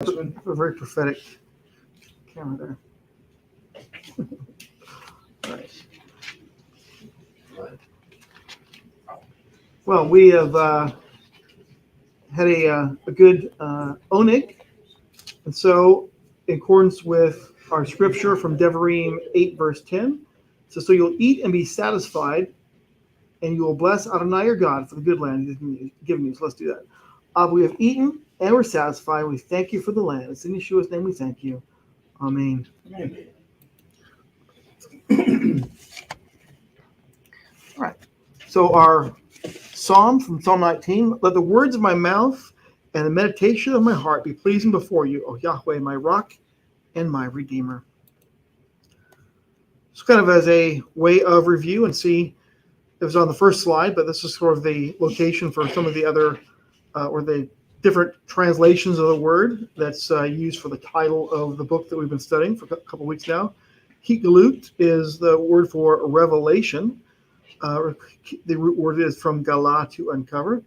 A very prophetic camera there. Right. Well, we have had a good oneg, and so in accordance with our scripture from Devarim 8, verse 10, it says, "So you'll eat and be satisfied, and you will bless Adonai your God for the good land he's given you." So let's do that. We have eaten and we're satisfied. We thank you for the land. It's in Yeshua's name we thank you. Amen. Amen. All right. So our psalm from Psalm 19, let the words of my mouth and the meditation of my heart be pleasing before you, O Yahweh, my rock and my redeemer. So kind of as a way of review and see, it was on the first slide, but this is sort of the location for some of the other or the different translations of the word that's used for the title of the book that we've been studying for a couple weeks now. Hitgalut is the word for revelation. The root word is from galah, to uncover.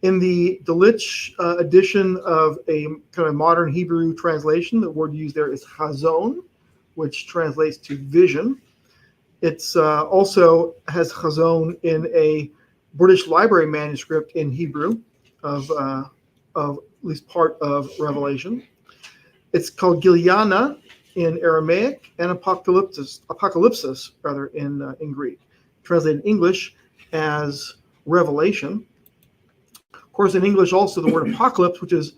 In the Delitzsch edition of a kind of modern Hebrew translation, the word used there is chazon, which translates to vision. It's also has chazon in a British Library manuscript in Hebrew of at least part of Revelation. It's called Giliana in Aramaic and apocalypsis rather in Greek. Translated in English as revelation. Of course, in English also the word apocalypse, which is,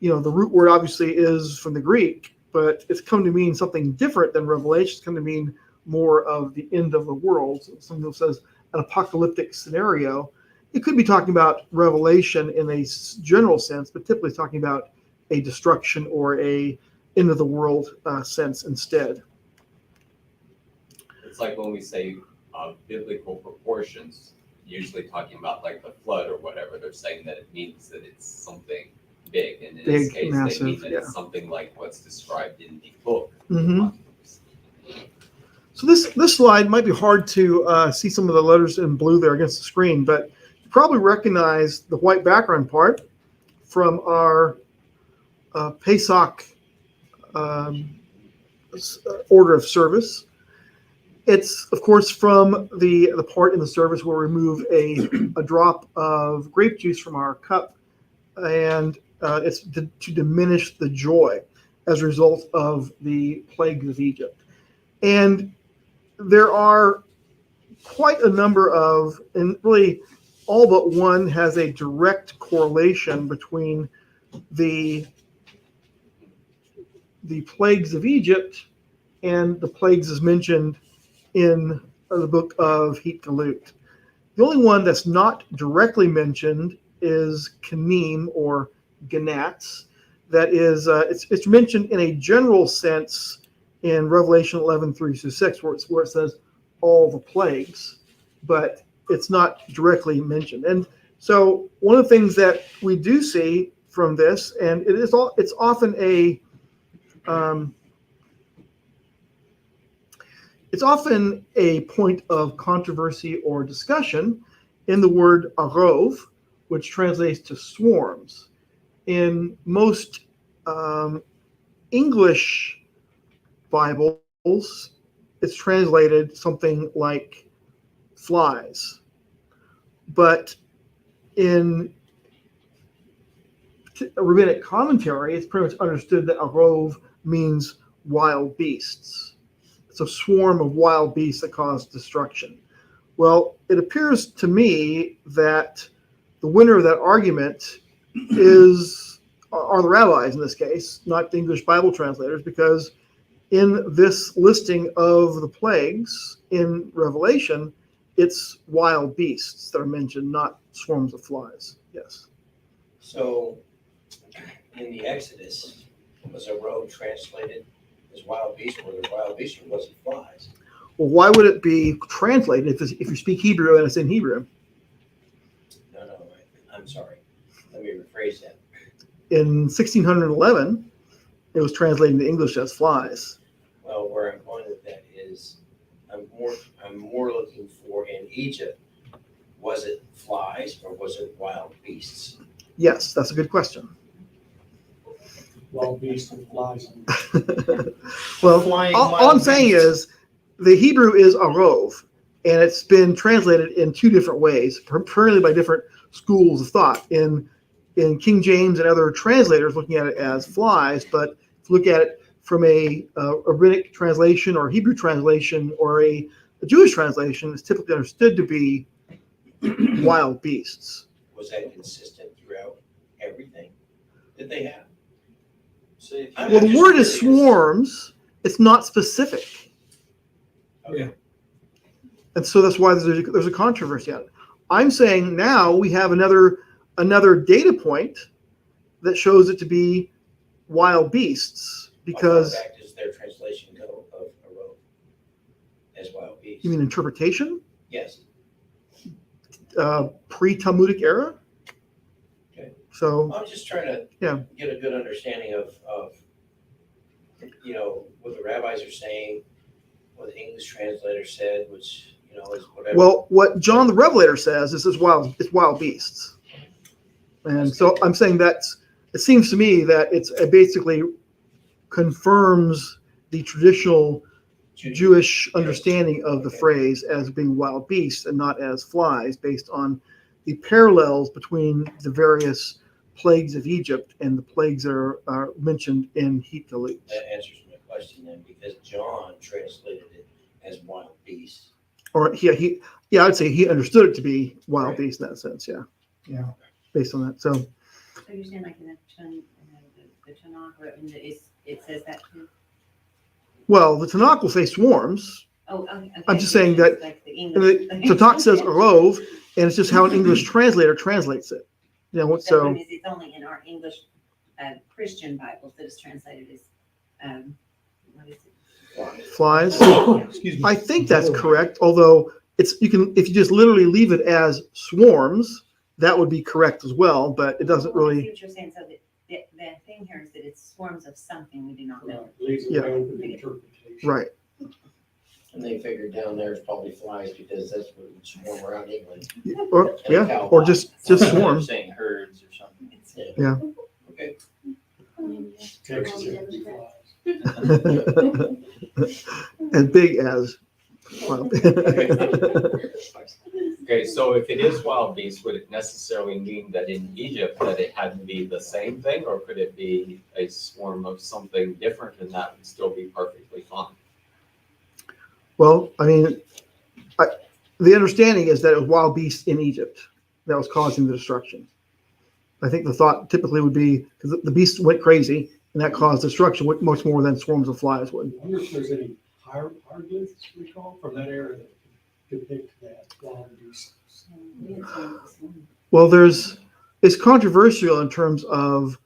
the root word obviously is from the Greek, but it's come to mean something different than revelation. It's come to mean more of the end of the world. So something that says an apocalyptic scenario. It could be talking about revelation in a general sense, but typically talking about a destruction or a end of the world sense instead. It's like when we say biblical proportions, usually talking about like the flood or whatever, they're saying that it means that it's something big. And in this case, massive, they mean that it's something like what's described in the book. Mm-hmm. So this slide might be hard to see some of the letters in blue there against the screen, but you probably recognize the white background part from our Pesach order of service. It's, of course, from the part in the service where we remove a drop of grape juice from our cup, and it's to diminish the joy as a result of the plagues of Egypt. And there are quite a number of, and really all but one has a direct correlation between the plagues of Egypt and the plagues as mentioned in the book of Hitgalut. The only one that's not directly mentioned is Kanim or Ganats. That is, it's mentioned in a general sense in Revelation 11:3-6, where it says all the plagues, but it's not directly mentioned. And so one of the things that we do see from this, and it's often a point of controversy or discussion in the word arov, which translates to swarms. In most English Bibles, it's translated something like flies. But in a rabbinic commentary, it's pretty much understood that arov means wild beasts. It's a swarm of wild beasts that cause destruction. Well, it appears to me that the winner of that argument are the rabbis in this case, not the English Bible translators, because in this listing of the plagues in Revelation, it's wild beasts that are mentioned, not swarms of flies. Yes. So in the Exodus, was a road translated as wild beast, or the wild beast wasn't flies? Well, why would it be translated if you speak Hebrew and it's in Hebrew? No, I'm sorry. Let me rephrase that. In 1611, it was translated into English as flies. Well, where I'm going with that is, I'm more looking for in Egypt, was it flies or was it wild beasts? Yes, that's a good question. wild beast and flies. Well, Flying all I'm wild saying beasts. is the Hebrew is arov, and it's been translated in two different ways, primarily by different schools of thought. In King James and other translators looking at it as flies, but if you look at it from a rabbinic translation or Hebrew translation or a Jewish translation, it's typically understood to be wild beasts. Was that consistent throughout everything that they have? So if I'm Well, the just word is curious. swarms. It's not specific. Yeah. And so that's why there's a controversy on it. I'm saying now we have another data point that shows it to be wild beasts because How far back does their translation go of arov as wild beast? you mean interpretation, Yes. pre-Talmudic era. Okay. So I'm just trying to get a good understanding of what the rabbis are saying, what the English translator said, which is whatever. well, what John the Revelator says is it's wild beasts, and so I'm saying it seems to me that it basically confirms the traditional Jewish understanding of the phrase as being wild beasts and not as flies, based on the parallels between the various plagues of Egypt and the plagues that are mentioned in Hitgalut. That answers my question then, because John translated it as wild beasts. Or I'd say he understood it to be wild Right. beasts in that sense, yeah, based on that. So you're saying like in the Tanakh, or it says that too? Well, the Tanakh will say swarms. Oh, okay. I'm just saying that Like the And English. the Tanakh says arov, and it's just how an English translator translates it. So So it's only in our English Christian Bibles that is translated as, what is it? flies. Excuse me. I think that's correct. Although if you just literally leave it as swarms, that would be correct as well. But it doesn't Well, I see really. what you're saying. So the thing here is that it's swarms of something we do not know. Leaves it Yeah. open to interpretation. Right. And they figured down there is probably flies because that's what would swarm around England. Or just swarms. Saying herds or something. Yeah. Okay. Texas empty flies. As big as. Well, Okay, so if it is wild beast, would it necessarily mean that in Egypt that it had to be the same thing, or could it be a swarm of something different and that would still be perfectly fine? well, I mean, the understanding is that it was wild beasts in Egypt that was causing the destruction. I think the thought typically would be because the beast went crazy and that caused destruction much more than swarms of flies would. I wonder if there's any hieroglyphs we call from that era that depict that wild beast. Well, it's controversial in terms of,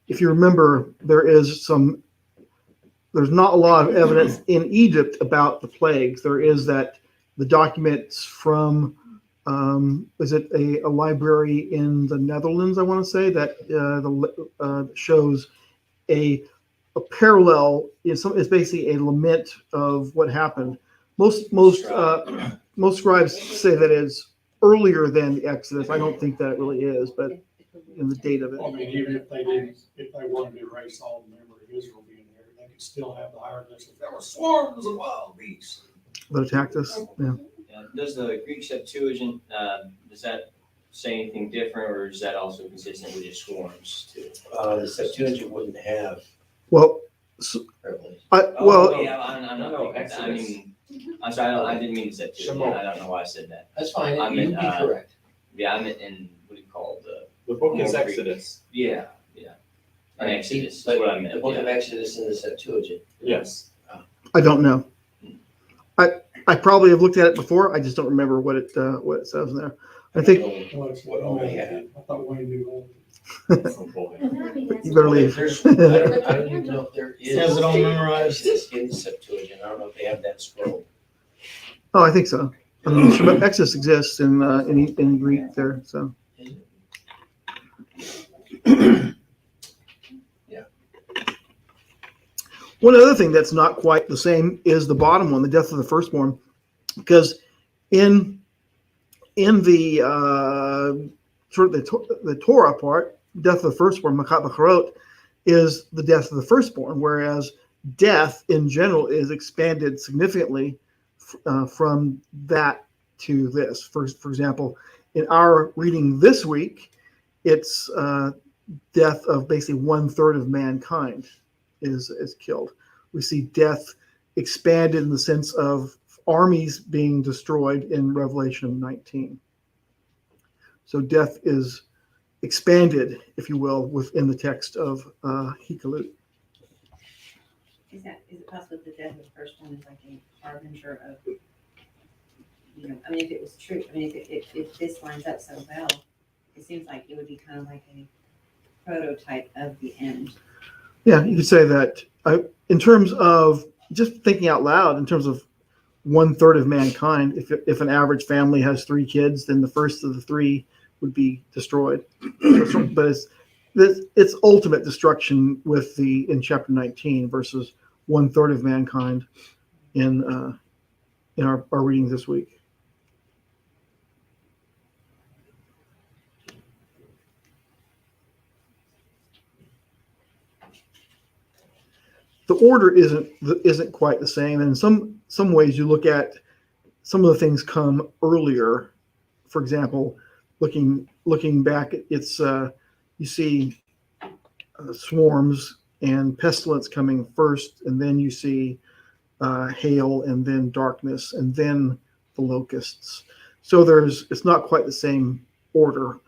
if you remember, there's not a lot of evidence in Egypt about the plagues. There is the documents from, is it a library in the Netherlands, I want to say, that shows a parallel. It's basically a lament of what happened. Most scribes say that it's earlier than the Exodus. I don't think that it really is, but in the date of it. I mean, even if they wanted to erase all the memory of Israel being there, they could still have the hieroglyphs. There were swarms of wild beasts. That attacked us. Yeah. Does the Greek Septuagint, does that say anything different, or is that also consistent with just swarms too? The Septuagint wouldn't have Well, revelation. Yeah, I'm not thinking that. I mean, I'm sorry, I didn't mean to say Septuagint. I don't know why I said that. That's fine. I You mean, would be correct. Yeah, I'm in, what do you call it? The book is More Exodus. Yeah. An Exodus is But what I meant. the book yeah. of Exodus and the Septuagint. Yes. I don't know. I probably have looked at it before. I just don't remember what it says in there. I think What all they have. I thought Wayne knew all. you better leave. I don't even know if there is. Has it all memorized. Exodus in the Septuagint. I don't know if they have that scroll. Oh, I think so. I mean, sure, Exodus exists in Greek there. So Yeah. one other thing that's not quite the same is the bottom one, the death of the firstborn, because in the sort of the Torah part, death of the firstborn, Makat B'Charot, is the death of the firstborn, whereas death in general is expanded significantly from that to this. For example, in our reading this week, it's death of basically 1/3 of mankind is killed. We see death expanded in the sense of armies being destroyed in Revelation 19. So death is expanded, if you will, within the text of Hitgalut. Is it possible that the death of the first one is like a harbinger of, I mean, if it was true, I mean, if this lines up so well, it seems like it would be kind of like a prototype of the end. Yeah, you could say that in terms of just thinking out loud, in terms of 1/3 of mankind, if an average family has 3 kids, then the first of the 3 would be destroyed. But it's ultimate destruction in chapter 19 versus 1/3 of mankind in our reading this week. The order isn't quite the same, and in some ways you look at some of the things come earlier. For example, looking back, it's you see swarms and pestilence coming first, and then you see hail, and then darkness, and then the locusts. So it's not quite the same order.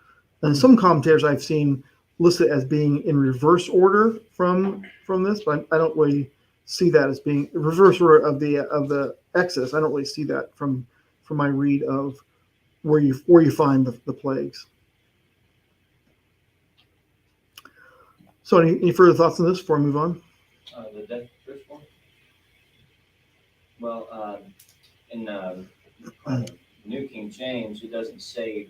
And some commentators I've seen listed as being in reverse order from this, but I don't really see that as being reverse order of the Exodus. I don't really see that from my read of where you find the plagues. So any further thoughts on this before I move on? The death first one? Well, in New King James, it doesn't say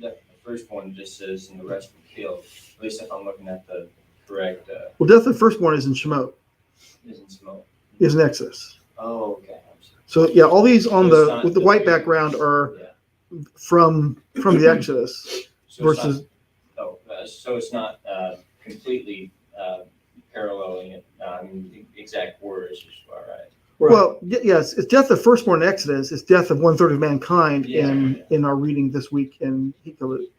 death of the first one, it just says, and the rest were killed. At least if I'm looking at the correct. Well, death of the firstborn is in Shemot. Isn't smoke. Is in Exodus. Oh, okay. So yeah, all these So it's not with the white background are from the Exodus versus. So it's not completely paralleling it. The exact words is all right. Well, yes, it's death of firstborn in Exodus. It's death of 1/3 of mankind in our reading this week in Hitgalut.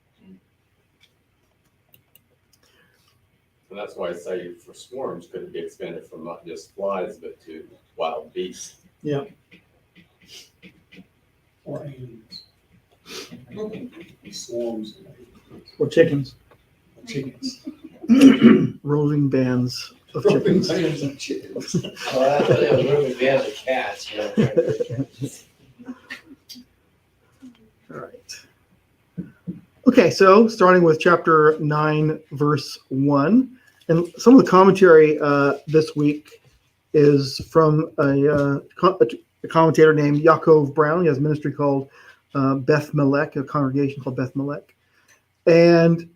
And that's why I say for swarms could be expanded from not just flies, but to wild beasts. Yeah. Or aliens. Swarms Or chickens. of chickens. Roving bands of chickens. Bands of chickens. Oh, I thought it was moving bands of cats, All right. Okay, so starting with chapter 9, verse 1. And some of the commentary this week is from a commentator named Yaakov Brown. He has a ministry called Beth Melech, a congregation called Beth Melech. And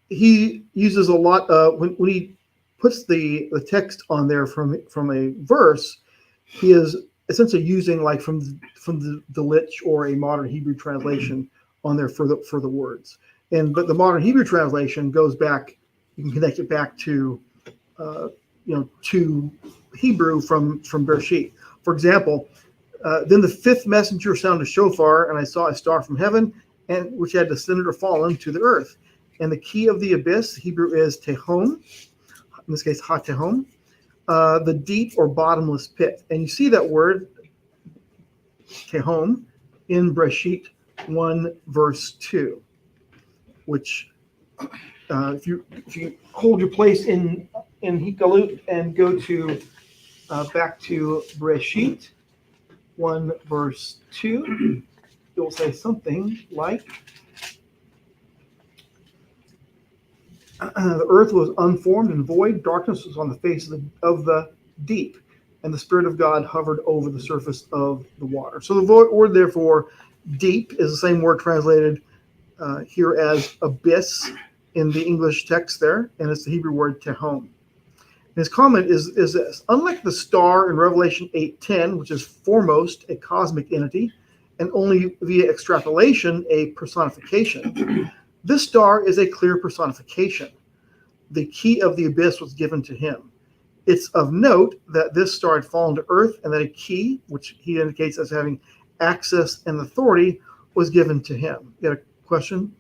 he uses a lot when he puts the text on there from a verse, he is essentially using like from the Lich or a modern Hebrew translation on there for the words. But the modern Hebrew translation goes back. You can connect it back to to Hebrew from Bereshit. For example, then the 5th messenger sounded a shofar, and I saw a star from heaven, and which had descended or fallen to the earth. And the key of the abyss, Hebrew is tehom, in this case ha-tehom, the deep or bottomless pit. And you see that word tehom in Bereshit 1 verse 2, which if you hold your place in Hitgalut and go to back to Bereshit 1 verse 2, you'll say something like, the earth was unformed and void, darkness was on the face of the deep, and the Spirit of God hovered over the surface of the water. So the word, therefore, deep is the same word translated here as abyss in the English text there, and it's the Hebrew word tehom. His comment is this: unlike the star in Revelation 8:10, which is foremost a cosmic entity, and only via extrapolation a personification, this star is a clear personification. the key of the abyss was given to him. It's of note that this star had fallen to earth and that a key, which he indicates as having access and authority, was given to him. You got a question?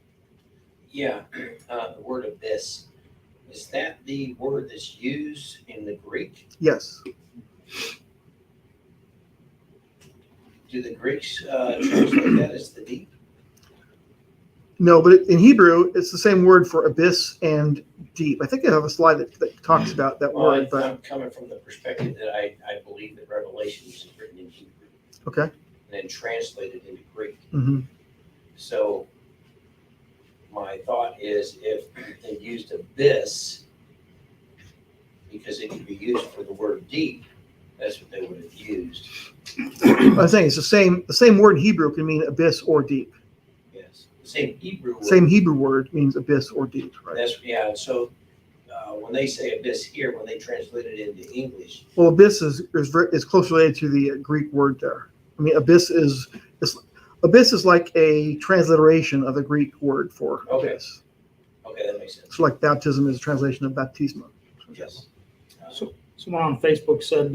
Yeah, the word abyss, is that the word that's used in the Greek? Yes. Do the Greeks translate that as the deep? No, but in Hebrew, it's the same word for abyss and deep. I think I have a slide that talks about that Well, word, but I'm coming from the perspective that I believe that Revelation is written in Hebrew okay. and then translated into Greek. Hmm. So my thought is if they used abyss, because it could be used for the word deep, that's what they would have used. I'm saying it's the same word in Hebrew can mean abyss or deep. Yes, the same Hebrew word. Same Hebrew word means abyss or deep, right? That's, yeah, and so when they say abyss here, when they translate it into English, Well, abyss is closely related to the Greek word there. I mean, abyss is like a transliteration of the Greek word for Okay. abyss. okay, that makes sense. So like baptism is a translation of baptisma. Yes. Someone on Facebook said,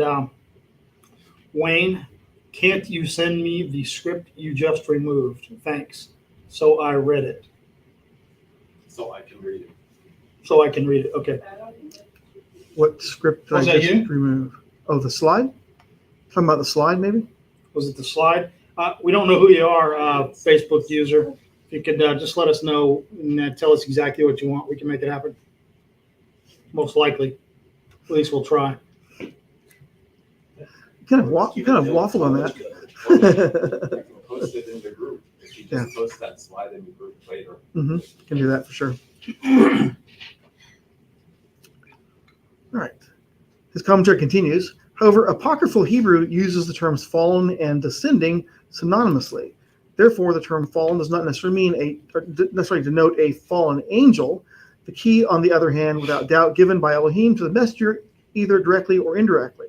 Wayne, can't you send me the script you just removed? Thanks. So I read it. So I can read it. So I can read it. Okay. What script did Was I that just you? remove? Oh, the slide? Talking about the slide, maybe? Was it the slide? We don't know who you are, Facebook user. If you could just let us know and tell us exactly what you want, we can make it happen. Most likely. At least we'll try. You kind of waffled on I that. can post it in the group. If you just Yeah. post that slide in the group later. Mm-hmm. Can do that for sure. All right. His commentary continues. However, apocryphal Hebrew uses the terms fallen and descending synonymously. Therefore, the term fallen does not necessarily denote a fallen angel. The key, on the other hand, without doubt, given by Elohim to the messenger, either directly or indirectly.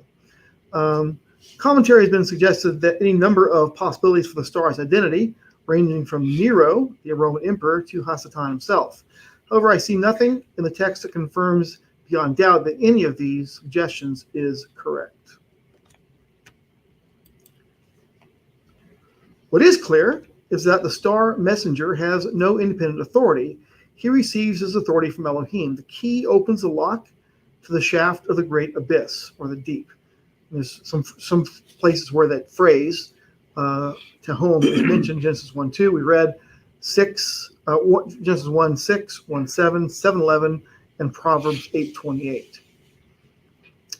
Commentary has been suggested that any number of possibilities for the star's identity, ranging from Nero, the Roman emperor, to Hasatan himself. However, I see nothing in the text that confirms beyond doubt that any of these suggestions is correct. What is clear is that the star messenger has no independent authority. He receives his authority from Elohim. The key opens the lock to the shaft of the great abyss, or the deep. There's some places where that phrase, Tehom, is mentioned. Genesis 1:2. We read Genesis 1:6, 1:7, 7:11, and Proverbs 8:28.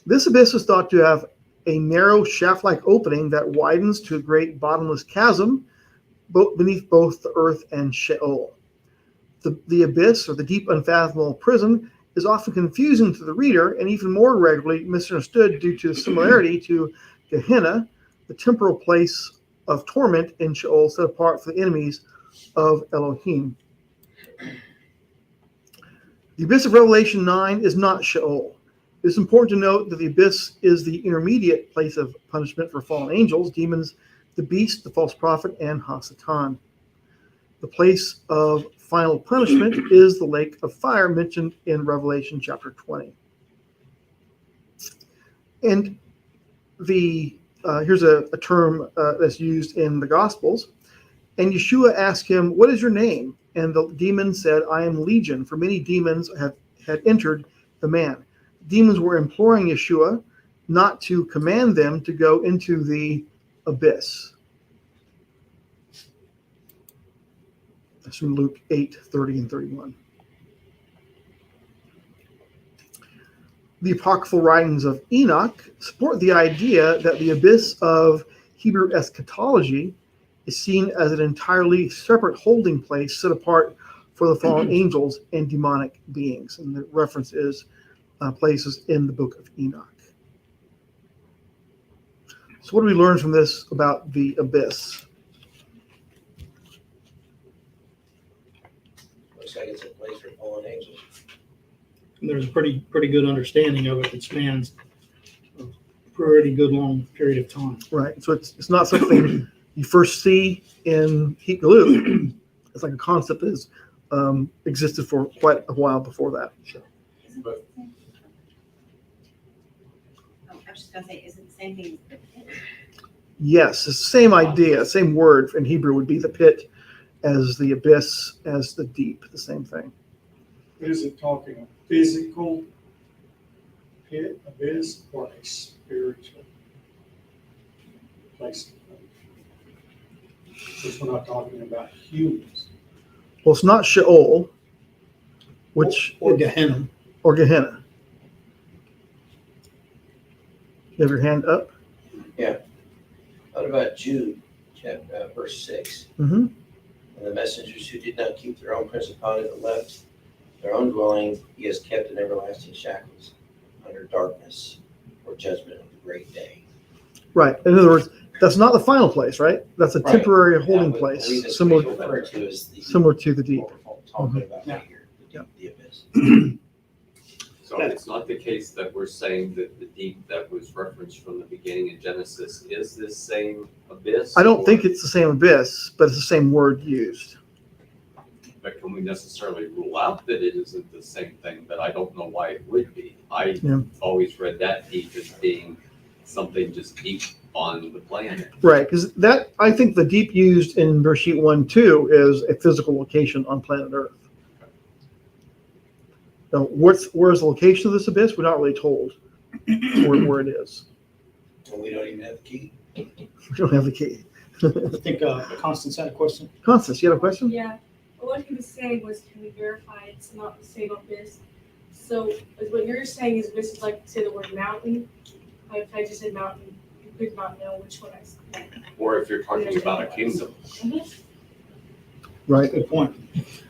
This abyss is thought to have a narrow shaft-like opening that widens to a great bottomless chasm beneath both the earth and Sheol. The abyss, or the deep unfathomable prison, is often confusing to the reader and even more regularly misunderstood due to the similarity to Gehenna, the temporal place of torment in Sheol set apart for the enemies of Elohim. The abyss of Revelation 9 is not Sheol. It is important to note that the abyss is the intermediate place of punishment for fallen angels, demons, the beast, the false prophet, and Hasatan. The place of final punishment is the lake of fire mentioned in Revelation chapter 20. And here's a term that's used in the Gospels. And Yeshua asked him, "What is your name?" And the demon said, "I am Legion, for many demons had entered the man." Demons were imploring Yeshua not to command them to go into the abyss. That's from Luke 8:30 and 31. The apocryphal writings of Enoch support the idea that the abyss of Hebrew eschatology is seen as an entirely separate holding place set apart for the fallen angels and demonic beings. And the reference is places in the book of Enoch. So what do we learn from this about the abyss? Looks like it's a place for fallen angels. And there's a pretty good understanding of it that spans a pretty good long period of time. Right. So it's not something you first see in Hitgalut. It's like a concept that has existed for quite a while before that. Isn't But- I was just gonna say, is it the same thing as the pit? Yes, it's the same idea, same word in Hebrew would be the pit as the abyss, as the deep, the same thing. Is it talking a physical pit, abyss, or a spiritual place? Because we're not talking about humans. Well, it's not Sheol, which Or Gehenna. or Gehenna. You have your hand up. What about Jude, chapter, verse 6? Mm-hmm. And the messengers who did not keep their own principality but left their own dwelling, he has kept in everlasting shackles under darkness for judgment of the great day. Right. In other words, that's not the final place, right? That's a Right. temporary holding I would believe place, that's similar what you refer to as the similar to the deep. what we're talking about right here, Yeah. the abyss. So it's not the case that we're saying that the deep that was referenced from the beginning in Genesis is this same abyss? I don't or- think it's the same abyss, but it's the same word used. But can we necessarily rule out that it isn't the same thing? But I don't know why it would be. I Yeah. always read that deep as being something just deep on the planet. Right, because that I think the deep used in Bereshit 1:2 is a physical location on planet Earth. Now, where's the location of this abyss? We're not really told where it is. And we don't even have the key. We don't have the key. I think Constance had a question. Constance, you have a question? Yeah, what he was saying was, can we verify it's not the same abyss? So is what you're saying is abyss is like, say the word mountain. If I just said mountain, you could not know which one I said. Or if you're talking about a kingdom. Right. Good point.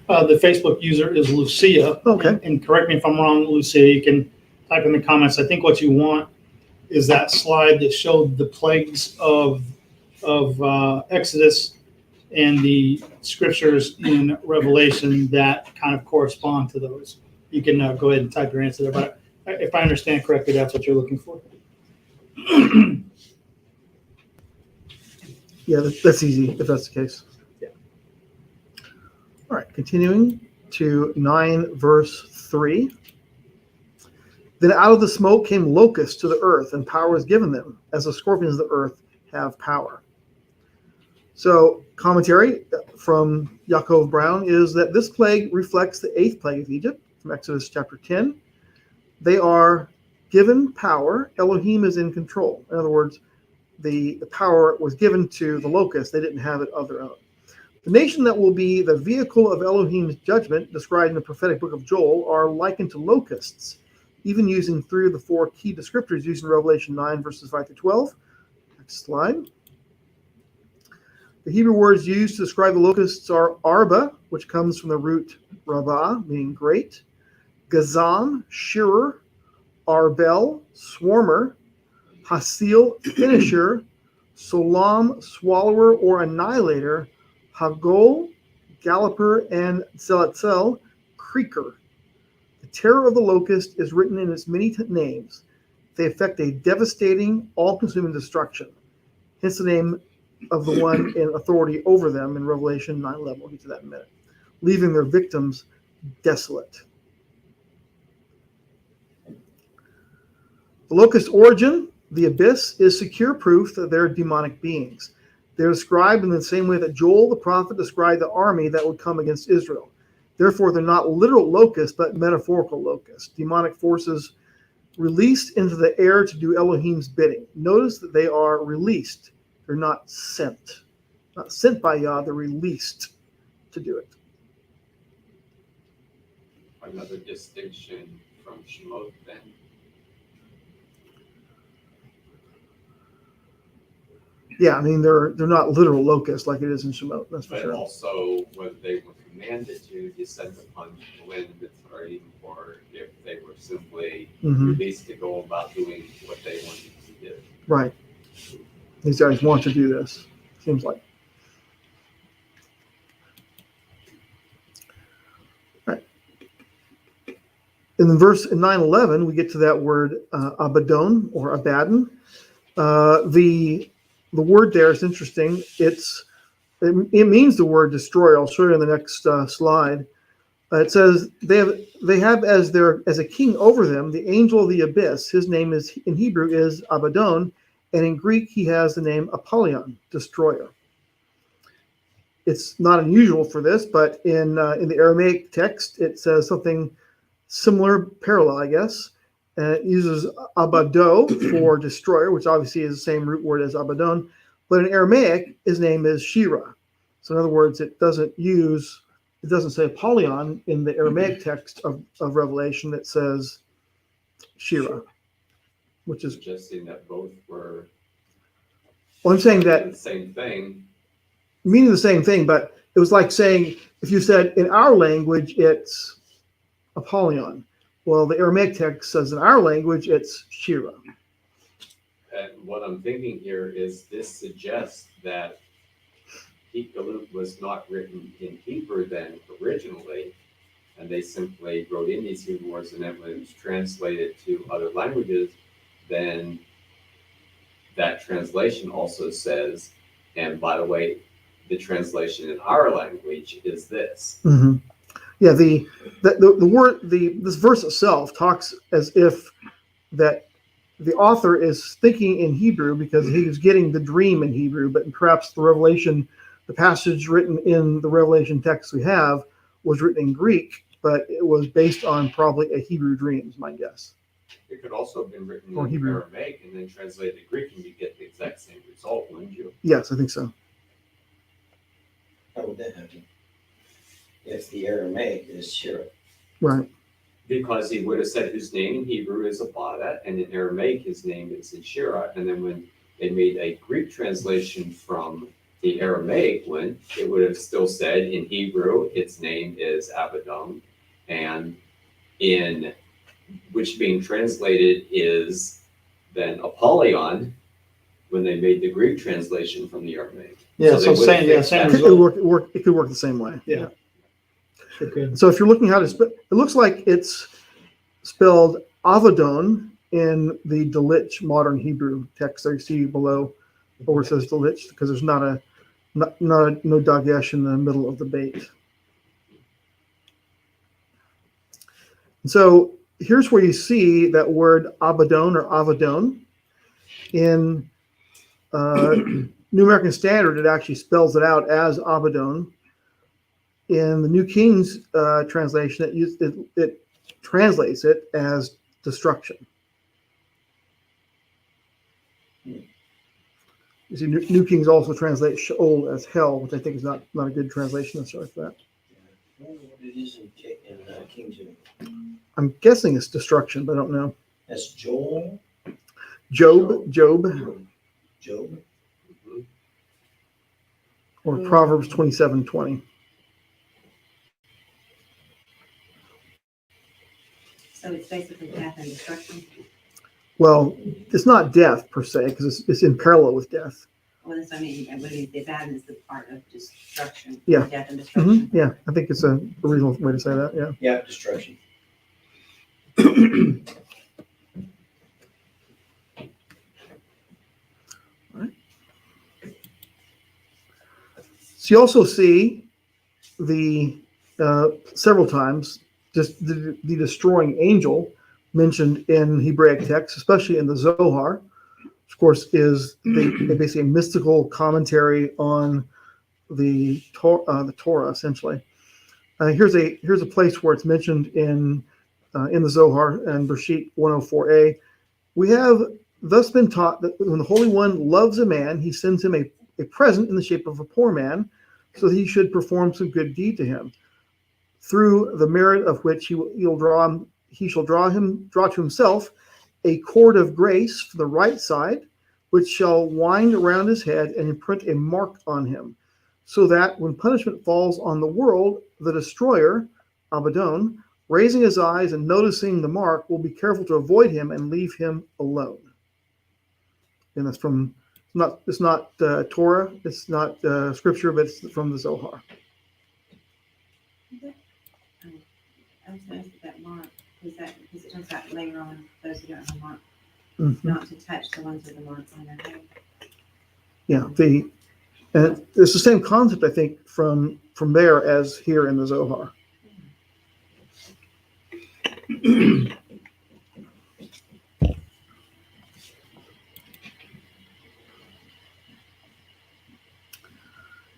The Facebook user is Lucia. Okay. And correct me if I'm wrong, Lucia, you can type in the comments. I think what you want is that slide that showed the plagues of Exodus and the scriptures in Revelation that kind of correspond to those. You can go ahead and type your answer there. But if I understand correctly, that's what you're looking for. Yeah, that's easy if that's the case. Yeah. All right, continuing to 9 verse 3. Then out of the smoke came locusts to the earth, and power was given them, as the scorpions of the earth have power. So, commentary from Yaakov Brown is that this plague reflects the 8th plague of Egypt from Exodus chapter 10. They are given power. Elohim is in control. In other words, the power was given to the locusts. They didn't have it of their own. The nation that will be the vehicle of Elohim's judgment, described in the prophetic book of Joel, are likened to locusts, even using 3 of the 4 key descriptors used in Revelation 9, verses 5 to 12. Next slide. The Hebrew words used to describe the locusts are arba, which comes from the root rabah, meaning great, gazam, shearer, arbel, swarmer, hasil, finisher, solam, swallower or annihilator, hagol, galloper, and zelatzel, creaker. The terror of the locust is written in its many names. They effect a devastating, all-consuming destruction. Hence the name of the one in authority over them in Revelation 9:11. We'll get to that in a minute. Leaving their victims desolate. The locust origin, the abyss, is secure proof that they're demonic beings. They're described in the same way that Joel the prophet described the army that would come against Israel. Therefore, they're not literal locusts, but metaphorical locusts, demonic forces released into the air to do Elohim's bidding. Notice that they are released. They're not sent. Not sent by Yah, they're released to do it. Another distinction from Shemot then. Yeah, I mean, they're not literal locusts like it is in Shemot, that's for But sure. also when they were commanded to descend upon the land of Mitzrayim, or if they were simply Mhm. released to go about doing what they wanted to do. Right. These guys want to do this, seems like. Right. In the verse in 9:11, we get to that word Abaddon or Abaddon. The word there is interesting. It means the word destroy. I'll show you in the next slide. It says they have as a king over them the angel of the abyss. His name is in Hebrew is Abaddon, and in Greek he has the name Apollyon, destroyer. It's not unusual for this, but in the Aramaic text it says something similar, parallel, I guess. It uses Abado for destroyer, which obviously is the same root word as Abaddon, but in Aramaic his name is Shira. So in other words, it doesn't say Apollyon in the Aramaic text of Revelation. It says Shira, which is, Suggesting that both were well, I'm saying that the same thing. meaning the same thing, but it was like saying, if you said in our language, it's Apollyon. Well, the Aramaic text says in our language, it's Shira. And what I'm thinking here is this suggests that Hitgalut was not written in Hebrew then originally, and they simply wrote in these Hebrew words, and then when it was translated to other languages, then that translation also says, and by the way, the translation in our language is this. Mm-hmm. Yeah, the word this verse itself talks as if that the author is thinking in Hebrew because he was getting the dream in Hebrew, but perhaps the passage written in the Revelation text we have was written in Greek, but it was based on probably a Hebrew dream, is my guess. It could also have been written Or in Hebrew. Aramaic and then translated to Greek, and you get the exact same result, wouldn't you? Yes, I think so. How would that happen? If the Aramaic is Shira. Right. Because he would have said his name in Hebrew is Abada, and in Aramaic his name is Shira. And then when they made a Greek translation from the Aramaic one, it would have still said in Hebrew its name is Abaddon, and in which being translated is then Apollyon when they made the Greek translation from the Aramaic. Yeah, they so would have same, yeah, fixed same that. It result. could work the same way. Yeah. Sure could. So if you're looking how to spell, it looks like it's spelled Avadon in the Delitzsch modern Hebrew text that you see below, where it says Delitzsch, because there's no dagesh in the middle of the Beit. So here's where you see that word Abaddon or Avadon. In New American Standard, it actually spells it out as Abaddon. In the New King's translation, it translates it as destruction. You see, New King's also translates Sheol as hell, which I think is not a good translation necessarily for that. I wonder what it is in King James. I'm guessing it's destruction, but I don't know. That's Joel. Job, Job. or Proverbs 27:20. So it's basically death and destruction. Well, it's not death per se, because it's in parallel with death. Well, that's what I mean. I believe the bad is the part of destruction. Yeah. Death and destruction. Yeah, I think it's a reasonable way to say that. Yeah. Yeah, destruction. So you also see the several times just the destroying angel mentioned in Hebraic text, especially in the Zohar, which of course is basically a mystical commentary on the Torah, essentially. Here's a place where it's mentioned in the Zohar and Bereshit 104a. We have thus been taught that when the Holy One loves a man, he sends him a present in the shape of a poor man, so that he should perform some good deed to him, through the merit of which he shall draw to himself a cord of grace for the right side, which shall wind around his head and imprint a mark on him, so that when punishment falls on the world, the destroyer, Abaddon, raising his eyes and noticing the mark, will be careful to avoid him and leave him alone. And that's from it's not Torah, it's not scripture, but it's from the Zohar. I was going to ask that mark. Because it turns out later on, those who don't have a mark, Mhm. not to touch the ones with the mark on their head. Yeah, and it's the same concept, I think, from there as here in the Zohar.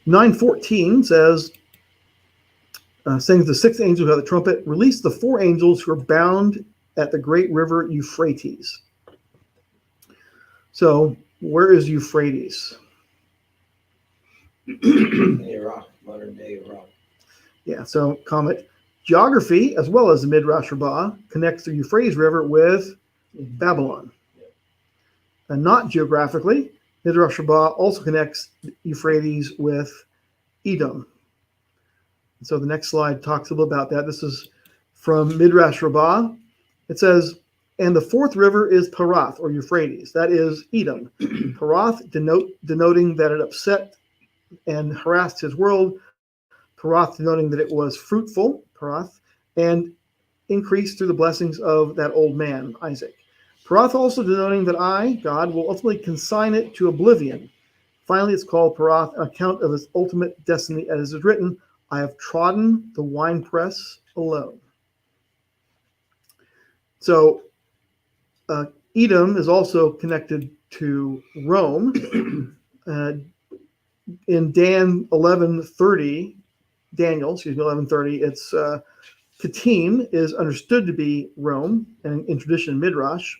(9:14) says, saying to the sixth angel who had the trumpet, release the four angels who are bound at the great river Euphrates. So, where is Euphrates? Iraq, modern day Iraq. Yeah, so comment. Geography, as well as the Midrash Rabbah, connects the Euphrates River with Babylon. And not geographically, Midrash Rabbah also connects Euphrates with Edom. So the next slide talks a little about that. This is from Midrash Rabbah. It says, and the fourth river is Parath, or Euphrates. That is Edom. Parath, denoting that it upset and harassed his world. Parath, denoting that it was fruitful, Parath, and increased through the blessings of that old man, Isaac. Parath also denoting that I, God, will ultimately consign it to oblivion. Finally, it's called Parath, an account of its ultimate destiny, as is written, I have trodden the winepress alone. So, Edom is also connected to Rome. In Daniel 11:30, it's Kittim is understood to be Rome, and in tradition Midrash.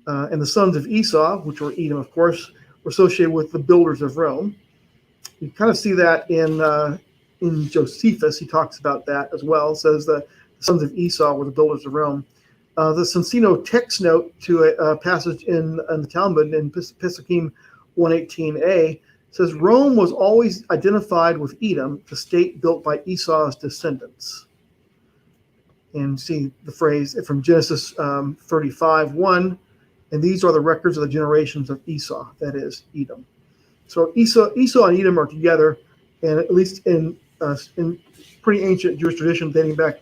And the sons of Esau, which were Edom, of course, were associated with the builders of Rome. You kind of see that in Josephus. He talks about that as well. Says the sons of Esau were the builders of Rome. The Sonsino text note to a passage in the Talmud in Pesukim 118a says Rome was always identified with Edom, the state built by Esau's descendants. And see the phrase from Genesis 35:1, and these are the records of the generations of Esau, that is Edom. So Esau and Edom are together, and at least in pretty ancient Jewish tradition dating back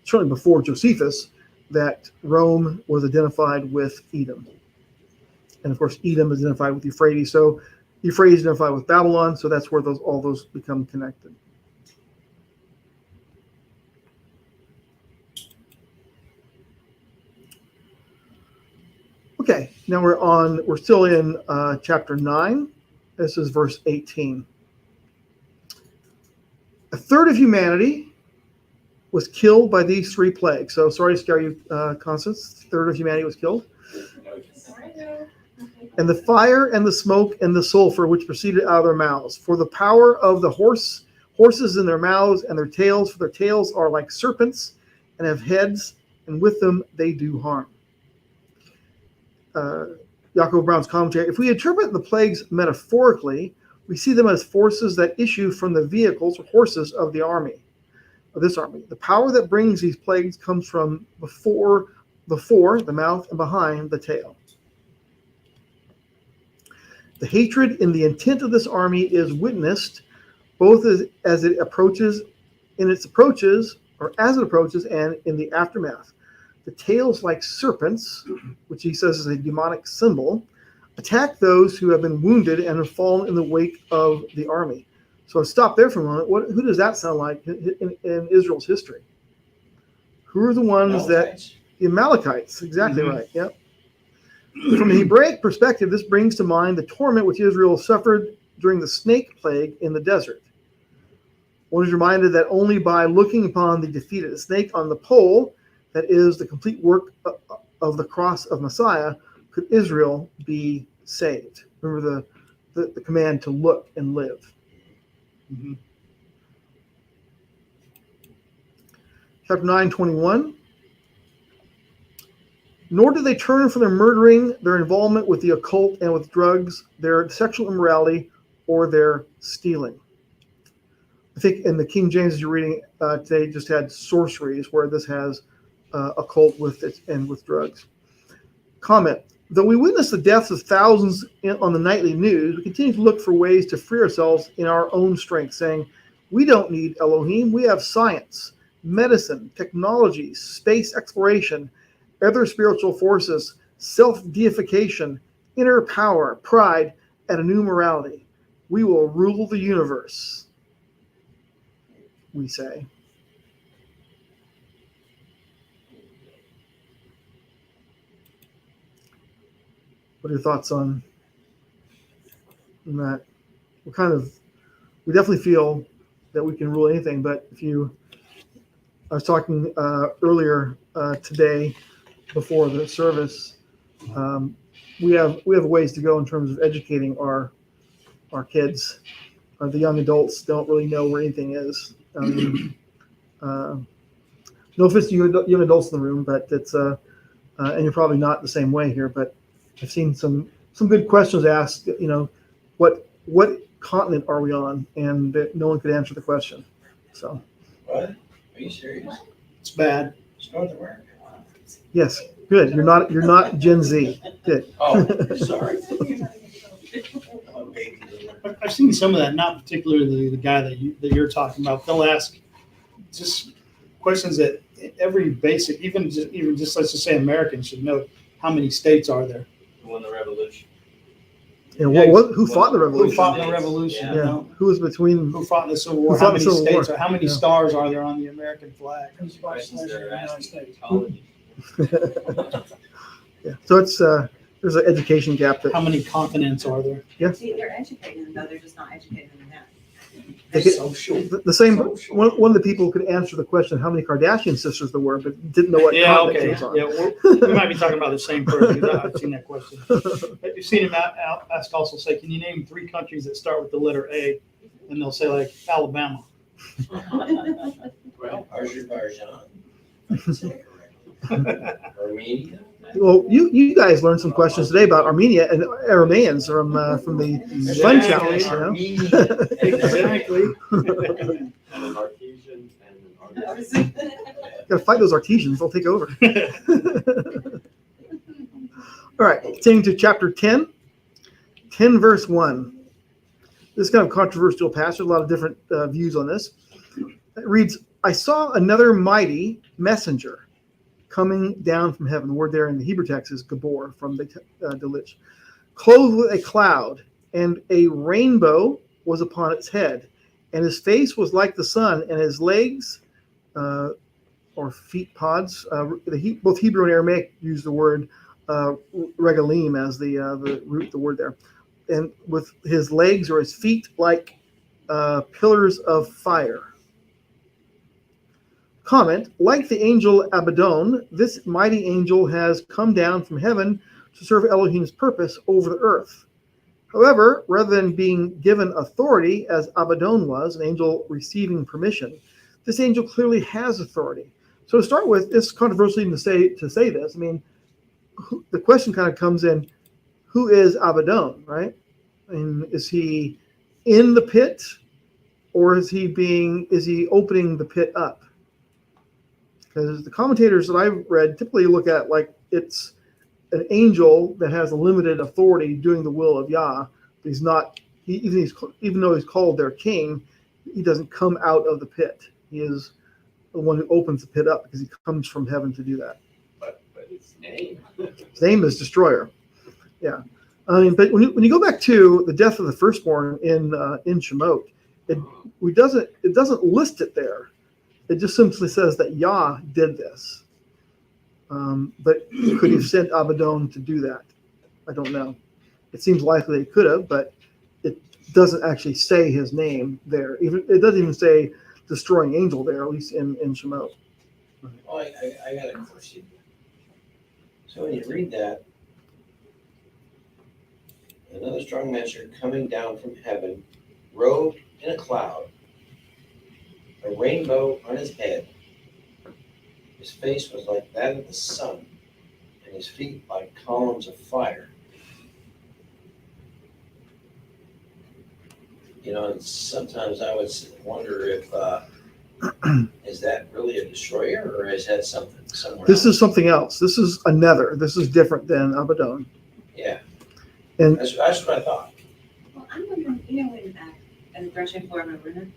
certainly before Josephus, that Rome was identified with Edom. And of course, Edom is identified with Euphrates. So Euphrates is identified with Babylon, so that's where all those become connected. Okay, now we're still in chapter 9. This is verse 18. A third of humanity was killed by these three plagues. So sorry to scare you, Constance. A third of humanity was killed. And the fire and the smoke and the sulfur which proceeded out of their mouths. For the power of the horses in their mouths and their tails, for their tails are like serpents and have heads, and with them they do harm. Yaakov Brown's commentary, if we interpret the plagues metaphorically, we see them as forces that issue from the vehicles or horses of the army, of this army. The power that brings these plagues comes from before the mouth and behind the tail. The hatred in the intent of this army is witnessed both as it approaches, and in the aftermath. The tails, like serpents, which he says is a demonic symbol, attack those who have been wounded and have fallen in the wake of the army. So stop there for a moment. Who does that sound like in Israel's history? Who are the ones the Amalekites, exactly right, yep. From a Hebraic perspective, this brings to mind the torment which Israel suffered during the snake plague in the desert. One is reminded that only by looking upon the defeated snake on the pole, that is the complete work of the cross of Messiah, could Israel be saved. Remember the command to look and live. Mm-hmm. Chapter 9:21. Nor do they turn from their murdering, their involvement with the occult and with drugs, their sexual immorality, or their stealing. I think in the King James, as you're reading today, just had sorceries, where this has occult with it and with drugs. Comment. Though we witness the deaths of thousands on the nightly news, we continue to look for ways to free ourselves in our own strength, saying, we don't need Elohim. We have science, medicine, technology, space exploration, other spiritual forces, self-deification, inner power, pride, and a new morality. We will rule the universe, we say. What are your thoughts on that? We definitely feel that we can rule anything, but I was talking earlier today before the service. We have ways to go in terms of educating our kids. The young adults don't really know where anything is. I mean, no offense to you young adults in the room, but it's and you're probably not the same way here. But I've seen some good questions asked. You know, what continent are we on? And no one could answer the question. So What? Are you serious? It's bad. It's North America. yes, good. You're not Gen Z. Good. Oh, sorry. I've seen some of that, not particularly the guy that you're talking about. They'll ask just questions that every basic, even just let's just say Americans should know. How many states are there? Who won the revolution? And who fought the Who revolution? fought in the revolution? Yeah. You Yeah. know? Who was between? Who fought in the Civil War? Who fought How in the many Civil states? War? Or how many Yeah. stars are there on the American flag? Questions they're asking in college. Yeah. So it's there's an education gap that How many continents are there? See, they're educating them, though, they're just not educating them in that. they could, Social. the same. Social. One of the people could answer the question how many Kardashian sisters there were, but didn't know what Yeah, continent okay. she was on. Yeah, we might be talking about the same person. 'Cause I've seen that question. But you've seen him ask also say, "Can you name 3 countries that start with the letter A?" And they'll say like Alabama. Well, Azerbaijan. I can say it correctly. Armenia. Well, you guys learned some questions today about Armenia and Arameans from the Fun Challenge. You know? Armenia. Exactly. and an Artesian and an Artesian. Got to fight those artesians; they'll take over. All right, continuing to chapter 10, 10 verse 1. This is kind of controversial passage. A lot of different views on this. It reads, "I saw another mighty messenger coming down from heaven." The word there in the Hebrew text is Gabor from the Delich. "Clothed with a cloud, and a rainbow was upon its head, and his face was like the sun, and his legs, or feet pods, both Hebrew and Aramaic use the word regalim as the root, the word there, and with his legs or his feet like pillars of fire." Comment, like the angel Abaddon, this mighty angel has come down from heaven to serve Elohim's purpose over the earth. However, rather than being given authority as Abaddon was, an angel receiving permission, this angel clearly has authority. So to start with, it's controversial even to say this. I mean, the question kind of comes in, who is Abaddon, right? I mean, is he in the pit, or is he opening the pit up? Because the commentators that I've read typically look at like it's an angel that has a limited authority doing the will of Yah. But he's not. Even though he's called their king, he doesn't come out of the pit. He is the one who opens the pit up because he comes from heaven to do that. But his name. His name is Destroyer. Yeah, I mean, but when you go back to the death of the firstborn in Shemot, it doesn't list it there. It just simply says that Yah did this. But could he have sent Abaddon to do that? I don't know. It seems likely he could have, but it doesn't actually say his name there. It doesn't even say destroying angel there, at least in Shemot. Well, I got a question. So when you read that, another strong messenger coming down from heaven, robed in a cloud, a rainbow on his head. His face was like that of the sun, and his feet like columns of fire. You know, and sometimes I would wonder if is that really a destroyer, or is that something somewhere This else? is something else. This is another. This is different than Abaddon. Yeah, And that's what I thought. Well, I'm wondering, you know, when, at the threshing floor of Aruna,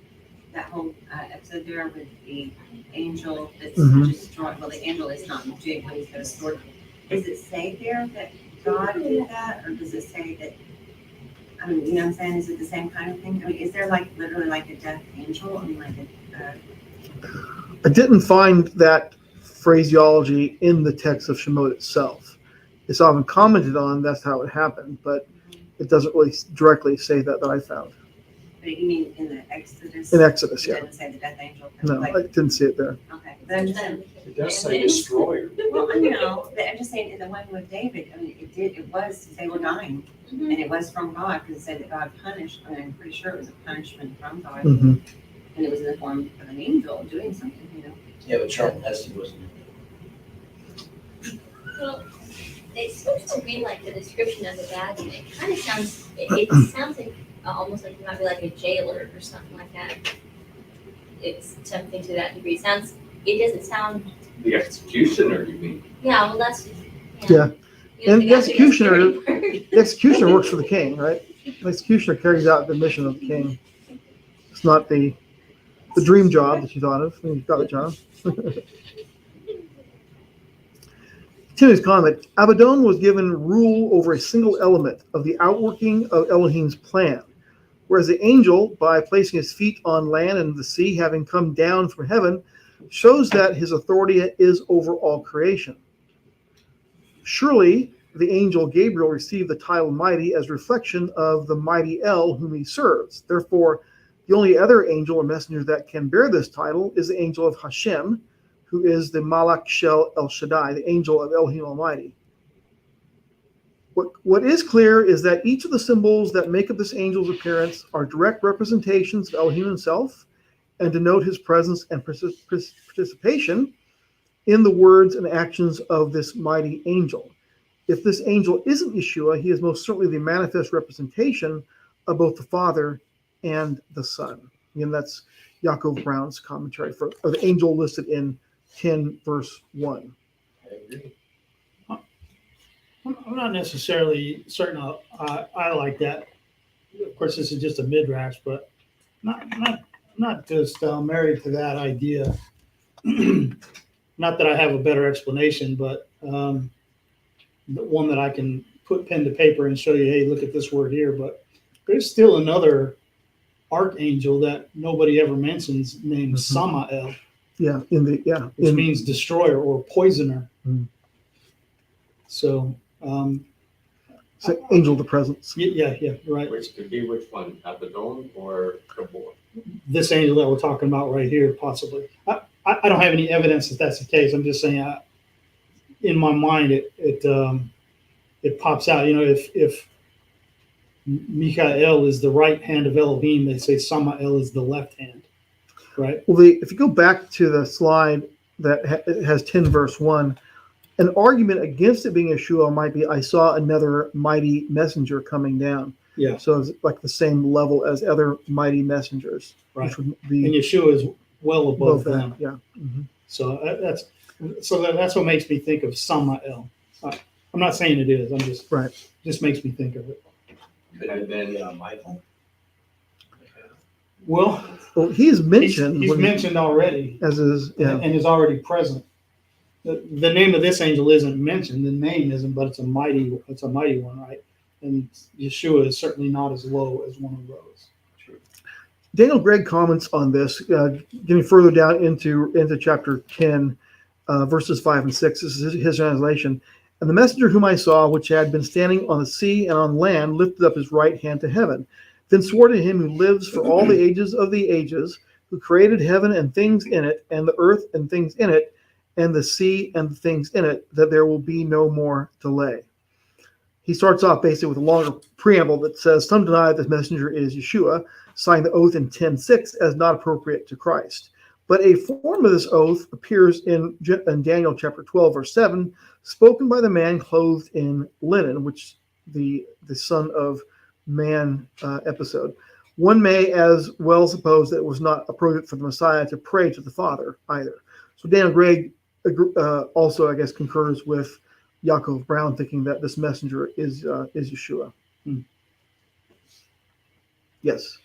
that whole episode there with the angel that's Mhm. destroying, well, the angel is not doing what he's going to sword. Does it say there that God did that, or does it say that, I mean, you know what I'm saying, is it the same kind of thing? I mean, is there like literally like a death angel? I mean, like I didn't find that phraseology in the text of Shemot itself. it's often commented on that's how it happened, but it doesn't really directly say that I found. But you mean in the Exodus? In Exodus, It yeah. doesn't say the death angel? No, Like, I didn't see it there. okay, but I'm just saying, It does say destroyer. well, I know, but I'm just saying in the one with David, I mean, they were dying. And it was from God, because it said that God punished, and I'm pretty sure it was a punishment from God. Mhm. And it was in the form of an angel doing something, you know? Yeah, but Charlton Heston wasn't. Well, it seems to me like the description of the bad one, it kind of sounds, it sounds like almost like it might be like a jailer or something like that. It's something to that degree. It doesn't sound, The executioner, you mean? yeah, well, that's. Yeah. You know, And the that's a good executioner- word. The executioner works for the king, right? The executioner carries out the mission of the king. It's not the dream job that you thought of when you got the job. Continues comment. Abaddon was given rule over a single element of the outworking of Elohim's plan, whereas the angel, by placing his feet on land and the sea, having come down from heaven, shows that his authority is over all creation. Surely, the angel Gabriel received the title mighty as reflection of the mighty El whom he serves. Therefore, the only other angel or messenger that can bear this title is the angel of Hashem, who is the Malach Shel El Shaddai, the angel of Elohim Almighty. What is clear is that each of the symbols that make up this angel's appearance are direct representations of Elohim himself and denote his presence and participation in the words and actions of this mighty angel. If this angel isn't Yeshua, he is most certainly the manifest representation of both the Father and the Son. Again, that's Yaakov Brown's commentary for the angel listed in 10 verse 1. I agree. I'm not necessarily certain I like that. Of course, this is just a midrash, but not just married to that idea. Not that I have a better explanation, but one that I can put pen to paper and show you, hey, look at this word here. But there's still another archangel that nobody ever mentions named Samael, Which means destroyer or poisoner. Mm. So, angel of the presence. yeah, right. Which could be which one, Abaddon or Gabor? This angel that we're talking about right here, possibly. I don't have any evidence that that's the case. I'm just saying, in my mind, it pops out. You know, if Michael is the right hand of Elohim, they say Samael is the left hand, right? Well, if you go back to the slide that has 10 verse 1, an argument against it being Yeshua might be, I saw another mighty messenger coming down. Yeah. So it's like the same level as other mighty messengers. Right. Which would And be Yeshua is well above that. them. Yeah. Mhm. So that's what makes me think of Samael. I'm not saying it is. I'm just Right. Just makes me think of it. Could it be Michael? Well, Well, he is mentioned. he's when- mentioned already as is, yeah. and is already present. The name of this angel isn't mentioned. The name isn't, but it's a mighty one, right? And Yeshua is certainly not as low as one of those. Daniel Gregg comments on this, getting further down into chapter 10, verses 5 and 6. This is his translation. And the messenger whom I saw, which had been standing on the sea and on land, lifted up his right hand to heaven, then swore to him who lives for all the ages of the ages, who created heaven and things in it, and the earth and things in it, and the sea and the things in it, that there will be no more delay. He starts off basically with a longer preamble that says, some deny that this messenger is Yeshua, signing the oath in 10:6 as not appropriate to Christ. But a form of this oath appears in Daniel chapter 12, verse 7, spoken by the man clothed in linen, which the Son of Man episode. One may as well suppose that it was not appropriate for the Messiah to pray to the Father either. So Daniel Gregg also, I guess, concurs with Yaakov Brown, thinking that this messenger is Yeshua. Yes.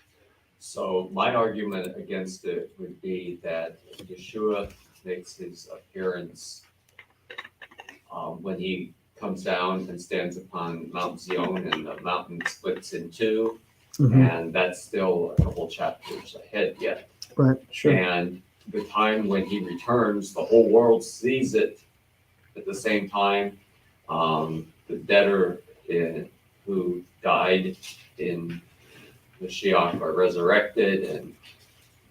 So my argument against it would be that Yeshua makes his appearance when he comes down and stands upon Mount Zion, and the mountain splits in two, and that's still a couple chapters ahead yet. Right. Sure. And the time when he returns, the whole world sees it at the same time, The debtor who died in Mashiach are resurrected, and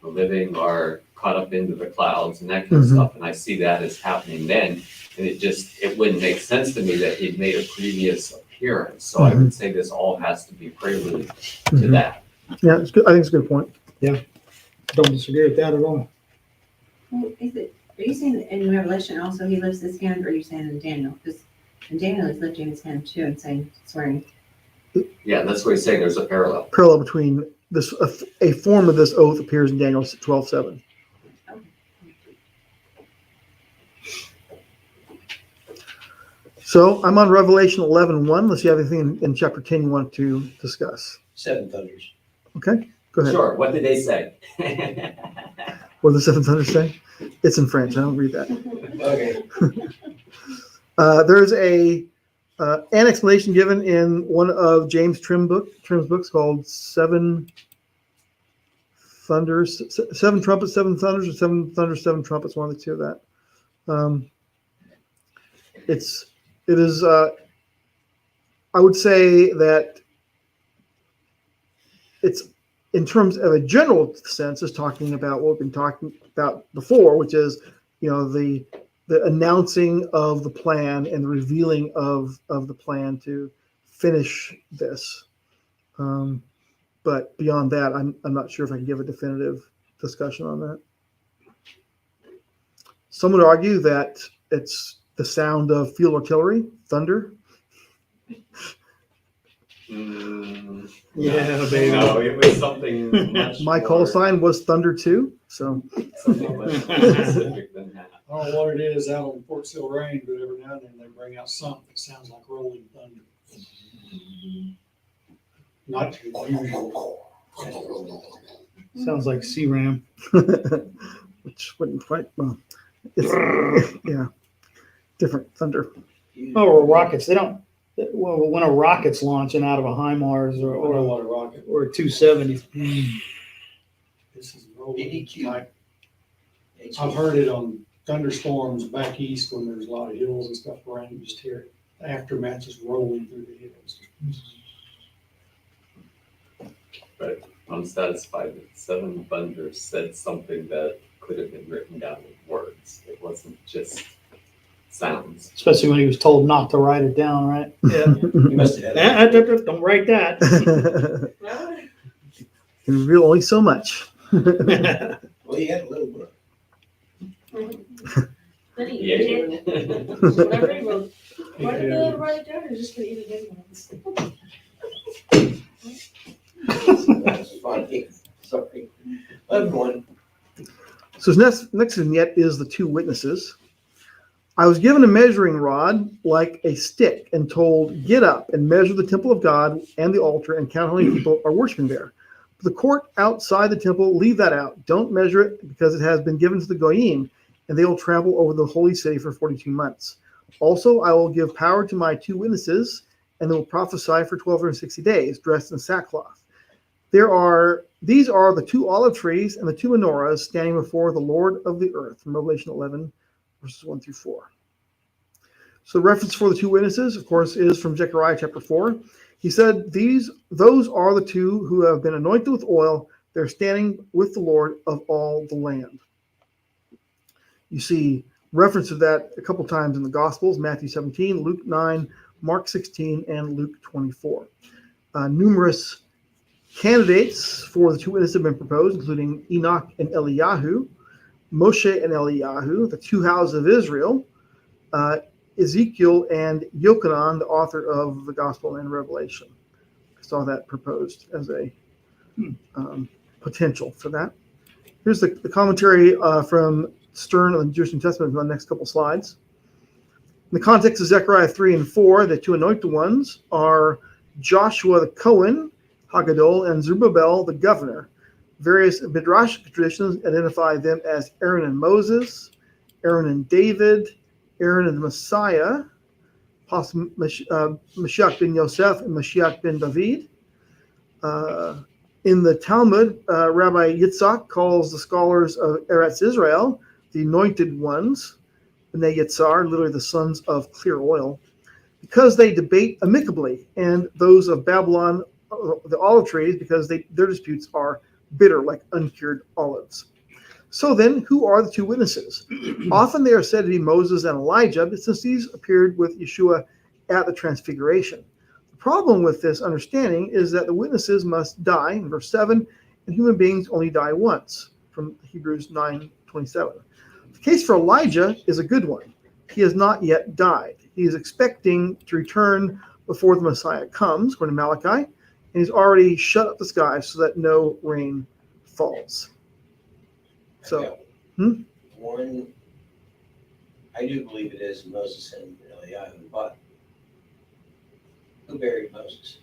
the living are caught up into the clouds and that kind of stuff. And I see that as happening then. And it wouldn't make sense to me that he'd made a previous appearance. So I would say this all has to be prelude to that. Yeah, it's good. I think it's a good point. Don't disagree with that at all. Well, are you saying that in Revelation also he lifts his hand, or are you saying in Daniel? Because in Daniel he's lifting his hand too and saying, swearing. Yeah, that's what he's saying. There's a parallel. Parallel between this, a form of this oath appears in Daniel 12:7. So I'm on Revelation 11:1. Unless you have anything in chapter 10 you want to discuss. 7 thunders. Okay, go ahead. Sure. What did they say? What does the seven thunders say? It's in French. I don't read that. Okay. There's an explanation given in one of James Trim's books called Seven Thunders, Seven Trumpets, Seven Thunders, or Seven Thunders, Seven Trumpets, one of the two of that. It is, I would say that it's, in terms of a general sense, is talking about what we've been talking about before, which is, the announcing of the plan and the revealing of the plan to finish this. But beyond that, I'm not sure if I can give a definitive discussion on that. Some would argue that it's the sound of field artillery, thunder. Yeah, baby. No, it was something much My call more- sign was Thunder 2, so something much more specific than that. I don't know what it is out on Fort Sill Range, but every now and then they bring out something that sounds like rolling thunder. Not unusual. Sounds like C-Ram. which wouldn't quite, well, it's, yeah, different thunder. Oh, or rockets. They don't. Well, when a rocket's launching out of a HIMARS I don't know or what a rocket. a 270, This is rolling. BBQ. Like, I've heard it on thunderstorms back east when there's a lot of hills and stuff around. You just hear it. The aftermath just rolling through the hills. But I'm satisfied that Seven Thunders said something that could have been written down in words. It wasn't just sounds. especially when he was told not to write it down, right? Yeah. You must have had that. Don't write that. Can reveal only so much. Well, you had a little book. Then he Yeah. did. Whatever he wrote. Why did they write it down, or just gonna eat it anyway? That's funny. Sorry. 11:1. So next vignette is the two witnesses. I was given a measuring rod like a stick and told, get up and measure the temple of God and the altar and count how many people are worshiping there. The court outside the temple, leave that out. Don't measure it because it has been given to the Goyim, and they will travel over the holy city for 42 months. Also, I will give power to my two witnesses, and they will prophesy for 1260 days, dressed in sackcloth. These are the two olive trees and the two menorahs standing before the Lord of the earth, from Revelation 11, verses 1 through 4. So the reference for the two witnesses, of course, is from Zechariah chapter 4. He said, those are the two who have been anointed with oil. They're standing with the Lord of all the land. You see reference to that a couple times in the Gospels, Matthew 17, Luke 9, Mark 16, and Luke 24. Numerous candidates for the two witnesses have been proposed, including Enoch and Eliyahu, Moshe and Eliyahu, the two houses of Israel, Ezekiel and Yochanan, the author of the Gospel and Revelation. I saw that proposed as a potential for that. Here's the commentary from Stern on the Jewish New Testament on the next couple slides. In the context of Zechariah 3 and 4, the two anointed ones are Joshua the Cohen, Haggadol, and Zerubbabel the governor. Various Midrash traditions identify them as Aaron and Moses, Aaron and David, Aaron and the Messiah, possibly Mashiach ben Yosef and Mashiach ben David. In the Talmud, Rabbi Yitzhak calls the scholars of Eretz Israel the anointed ones, Bnei Yitzhar, literally the sons of clear oil. because they debate amicably, and those of Babylon, the olive trees, because their disputes are bitter like uncured olives. So then, who are the two witnesses? Often they are said to be Moses and Elijah, but since these appeared with Yeshua at the Transfiguration. The problem with this understanding is that the witnesses must die, in verse 7, and human beings only die once, from Hebrews 9:27. The case for Elijah is a good one. He has not yet died. He is expecting to return before the Messiah comes, according to Malachi, and he's already shut up the sky so that no rain falls. So, One, I do believe it is Moses and Eliyahu, but who buried Moses?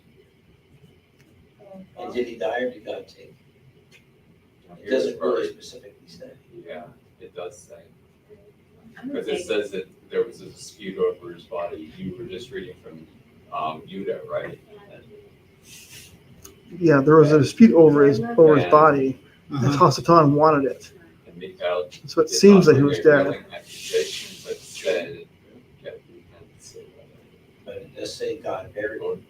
And did he die or did God take? It doesn't really specifically say. Yeah, it does say. I'm gonna Because it say, says that there was a dispute over his body. You were just reading from Judah, right? yeah, there was a dispute over his body, and Uh-huh. Hasatan wanted it. And Mikhail So it did seems not that he was bring a dead. railing accusation, but said, But it does say God buried him.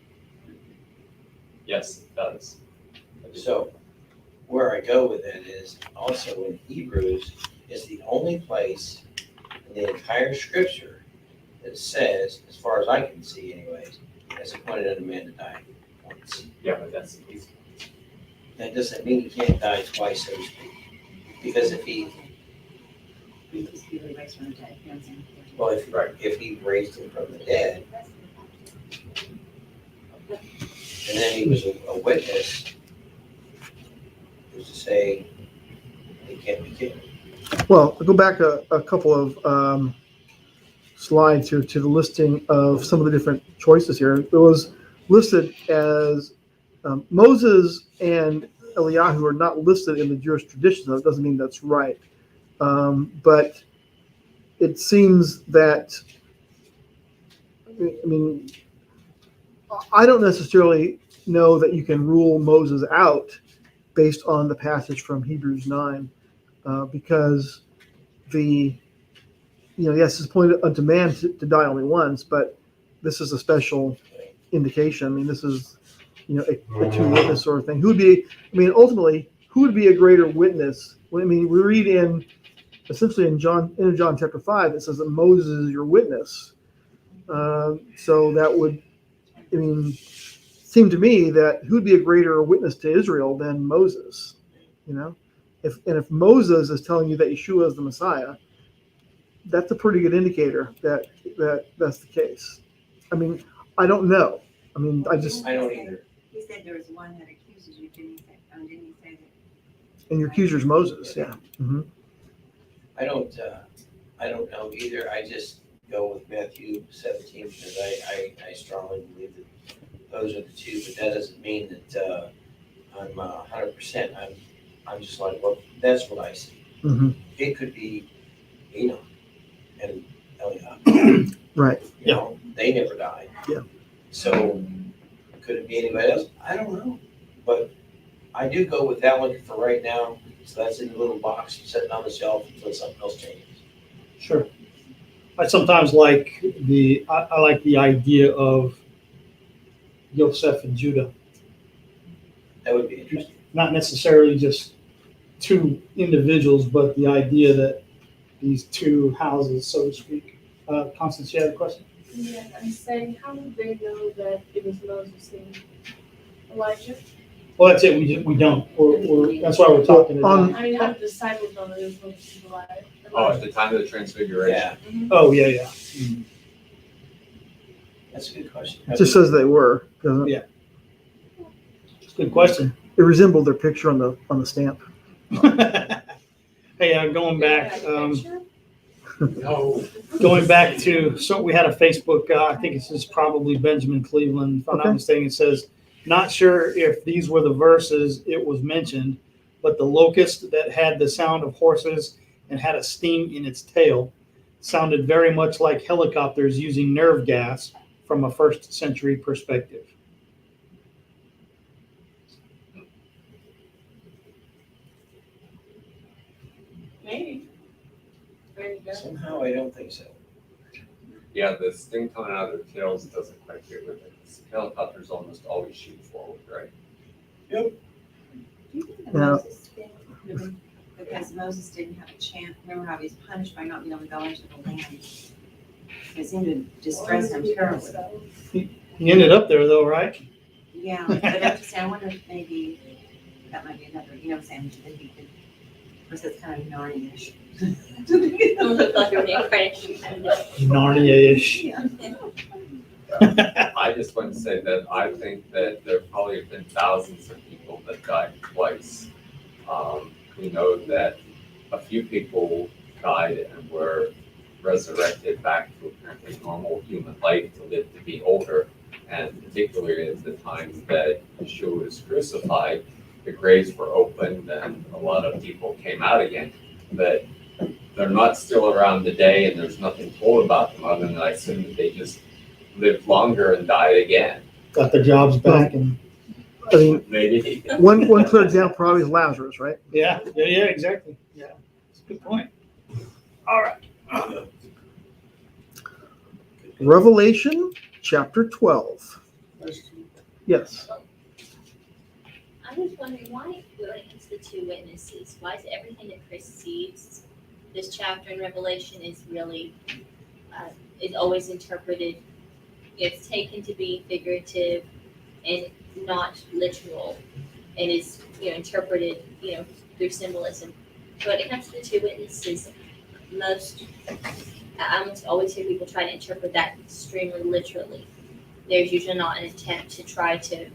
yes, it does. So where I go with it is also in Hebrews is the only place in the entire scripture that says, as far as I can see anyways, has appointed unto man to die once. Yeah, but that's the case. That doesn't mean he can't die twice, so to speak. Because if he Well, if he raised him from the dead, and then he was a witness, who's to say he can't be killed? Well, I'll go back a couple of slides here to the listing of some of the different choices here. It was listed as Moses and Eliyahu are not listed in the Jewish tradition. That doesn't mean that's right. But it seems that, I mean, I don't necessarily know that you can rule Moses out based on the passage from Hebrews 9, because yes, it's appointed unto man to die only once, but this is a special indication. I mean, this is, a two witness sort of thing. Ultimately, who would be a greater witness? I mean, we read essentially in John chapter 5, it says that Moses is your witness. So that would, seem to me that who'd be a greater witness to Israel than Moses? If Moses is telling you that Yeshua is the Messiah, that's a pretty good indicator that that's the case. I don't know. I don't either. he said there was one that accuses you, didn't he say that? And your accuser's Moses, yeah. Mm-hmm. I don't know either. I just go with Matthew 17 because I strongly believe that those are the two, but that doesn't mean that I'm 100%. I'm just like, well, that's what I see. Mm-hmm. It could be Enoch and Eliyahu. Right. They never died. Yeah. So could it be anybody else? I don't know. But I do go with that one for right now. So that's in the little box sitting on the shelf until something else changes. Sure. I sometimes like I like the idea of Yosef and Judah. That would be interesting. Not necessarily just two individuals, but the idea that these two houses, so to speak. Constance, you had a question? Yeah, I'm saying, how would they know that it was Moses and Elijah? Well, that's it. We don't. That's why we're talking about. I mean, how did the disciples know that it was Moses and Elijah? Oh, at the time of the transfiguration. Yeah, Oh, yeah. that's a good question. It just says they were, doesn't it? Yeah. It's a good question. It resembled their picture on the stamp. Hey, going back, No. going back to, so we had a Facebook, I think this is probably Benjamin Cleveland, if I'm not Okay. mistaken. It says, not sure if these were the verses it was mentioned, but the locust that had the sound of horses and had a sting in its tail sounded very much like helicopters using nerve gas from a first century perspective. Maybe. There you go. Somehow I don't think so. Yeah, the sting coming out of their tails doesn't quite get with it. Helicopters almost always shoot forward, right? Do you think the Yeah. Moses thing could have been because Moses didn't have a chance? Remember how he was punished by not being able to go into the land? It seemed to distress him terribly. He ended up there though, right? Yeah, but I'm just saying, I wonder if maybe that might be another, you know what I'm saying? That he could, of course, it's kind of Narnia-ish. It looked like a reincarnation kind of thing. Narnia-ish. Yeah. I just want to say that I think that there probably have been thousands of people that died twice. We know that a few people died and were resurrected back to apparently normal human life to live to be older. And particularly at the time that Yeshua was crucified, the graves were opened and a lot of people came out again. But they're not still around today, and there's nothing told about them other than I assume that they just lived longer and died again. Got their jobs back and I mean, Maybe. one clear example probably is Lazarus, right? yeah, exactly. Yeah, it's a good point. All right. Revelation chapter 12. Yes. I was wondering why, when it comes to two witnesses, why is everything that precedes this chapter in Revelation is really, is always interpreted, it's taken to be figurative and not literal, and is, interpreted, through symbolism. But when it comes to the two witnesses, I almost always hear people try to interpret that extremely literally. There's usually not an attempt to try to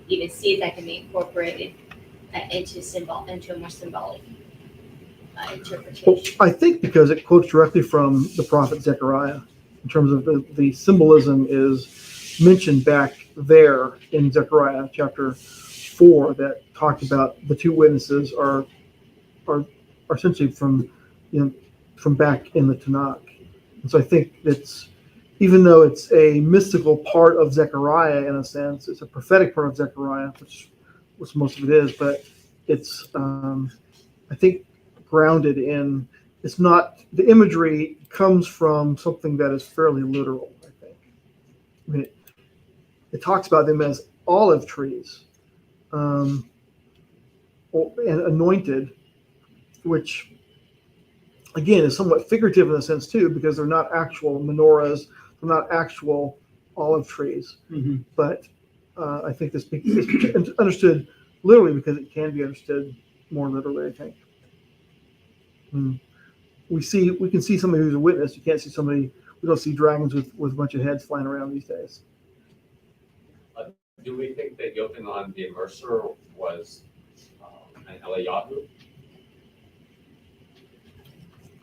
even see if that can be incorporated into a more symbolic Well, interpretation. I think because it quotes directly from the prophet Zechariah in terms of the symbolism is mentioned back there in Zechariah chapter 4 that talked about the two witnesses are essentially from back in the Tanakh. And so I think it's, even though it's a mystical part of Zechariah in a sense, it's a prophetic part of Zechariah, which most of it is, but it's, I think, grounded in, it's not, the imagery comes from something that is fairly literal, I think. I mean, it talks about them as olive trees and anointed, which again is somewhat figurative in a sense too, because they're not actual menorahs, they're not actual olive trees. Mhm. But I think this is understood literally because it can be understood more literally, I think. We can see somebody who's a witness. You can't see somebody, we don't see dragons with a bunch of heads flying around these days. Do we think that Yochanan the Immerser was an Eliyahu?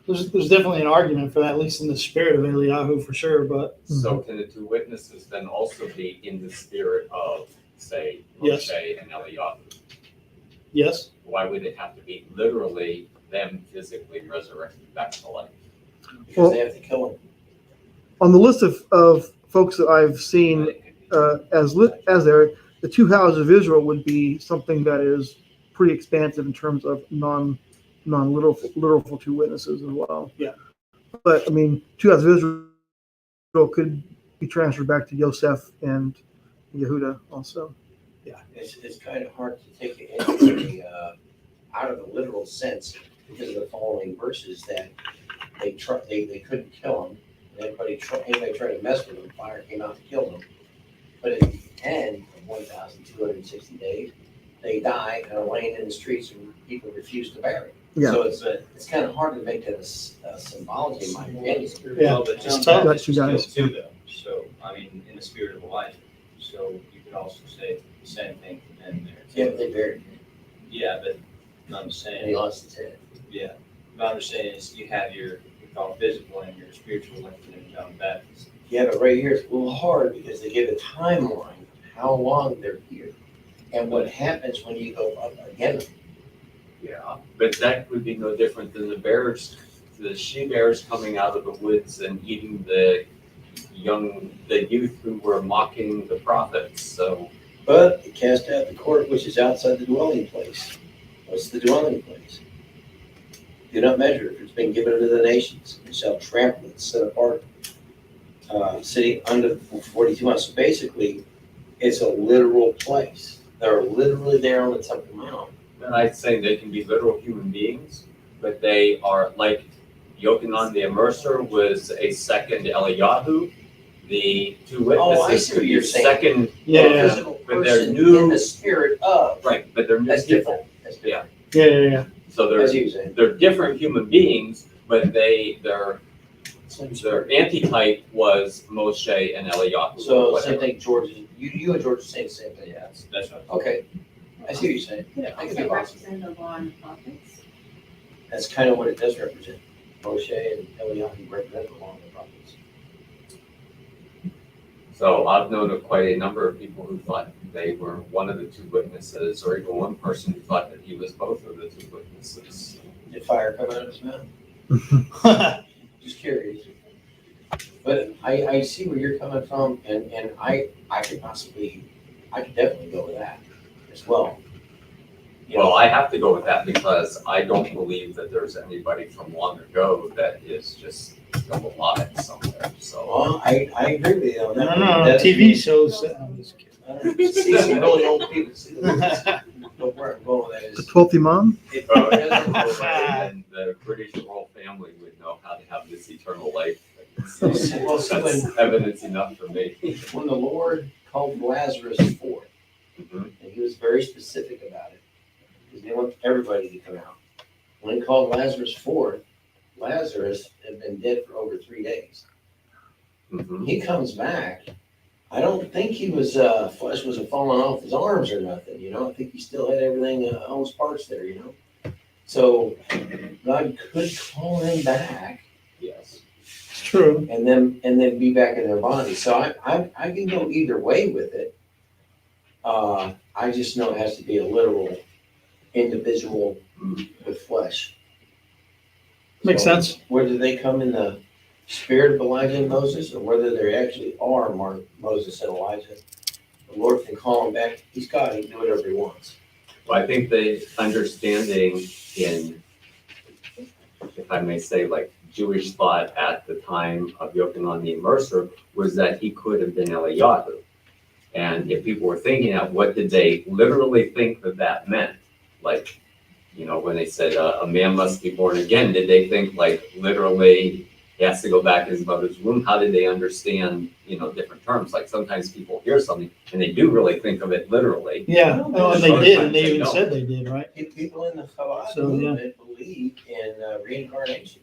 There's definitely an argument for that, at least in the spirit of Eliyahu for sure, but So can the two witnesses then also be in the spirit of, say, Yes. Moshe and Eliyahu? yes. Why would it have to be literally them physically resurrected back to life? Because they have to kill him. On the list of folks that I've seen as there, the two houses of Israel would be something that is pretty expansive in terms of non-literal two witnesses as well. Yeah. But I mean, two houses of Israel could be transferred back to Yosef and Yehuda also. It's kind of hard to take it into out of the literal sense because of the following verses that they couldn't kill him. And anybody tried to mess with him, fire came out to kill them. But at the end of 1,260 days, they die and are laying in the streets and people refuse to bury. Yeah. So it's kind of hard to make that a symbology in my opinion. Yeah, Well, but it's John tough. Baptist was Got you guys. killed too, though. So, I mean, in the spirit of Elijah. So you could also say the same thing for them there. Yeah, but they buried him Yeah, but I'm and he saying, lost his head. yeah. But I'm saying is you have your physical and your spiritual life in John Baptist. Yeah, but right here it's a little hard because they give a timeline of how long they're here and what happens when you go up again. Yeah, but that would be no different than the she bears coming out of the woods and eating the youth who were mocking the prophets. So But they cast out the court which is outside the dwelling place. What's the dwelling place? Do not measure, for it's been given unto the nations, and shall trample it, set apart. city under 42 months. So basically, it's a literal place. They're literally there on the Temple Mount. And I'd say they can be literal human beings, but they are like Yochanan the Immerser was a second Eliyahu. The two Oh, I witnesses see could what be you're a saying. second. Yeah. Physical But they're person new- in the spirit of. Right, but they're That's different. different. That's different. Yeah. So As they're you say. they're different human beings, but their antitype was Moshe and Eliyahu. or So whatever. same thing, George. You and George are saying the same thing. Yeah, that's right. Okay. I see what you're saying. Could it I can also be possible. represent the law and the prophets? That's kind of what it does represent. Moshe and Eliyahu represent the law and the prophets. So I've known of quite a number of people who thought they were one of the two witnesses, or even one person who thought that he was both of the two witnesses. Did fire come out of his mouth? Just curious. But I see where you're coming from, and I could definitely go with that as well. You know, Well, I have to go with that because I don't believe that there's anybody from long ago that is just still alive somewhere, so. well, I agree with you on No, that. no, That's- TV shows. I'm just kidding. See some really old people. See the know where I'm going with that The is. 12th Imam? It Oh, doesn't go right. And the British royal family would know how to have this eternal life. Well, see, That's evidence enough for me. when the Lord called Lazarus forth, Mhm. and he was very specific about it, because he wanted everybody to come out. When he called Lazarus forth, Lazarus had been dead for over 3 days. Mhm. He comes back. I don't think he was flesh was falling off his arms or nothing. You know, I think he still had everything, all his parts there. You know, so God could call him back Yes. It's true. and then be back in their body. So I can go either way with it. I just know it has to be a literal individual with flesh. Makes So sense. whether they come in the spirit of Elijah and Moses, or whether they actually are Moses and Elijah, the Lord can call them back. He's God. He can do whatever he wants. Well, I think the understanding in, if I may say, like Jewish thought at the time of Yochanan the Immerser was that he could have been Eliyahu. And if people were thinking that, what did they literally think that meant? Like, you know, when they said a man must be born again, did they think like literally he has to go back in his mother's womb? How did they understand, you know, different terms? Like sometimes people hear something and they do really think of it literally. Yeah, no, and they did, and they even said they did, right? People in the Chabad So, yeah. movement believe in reincarnation.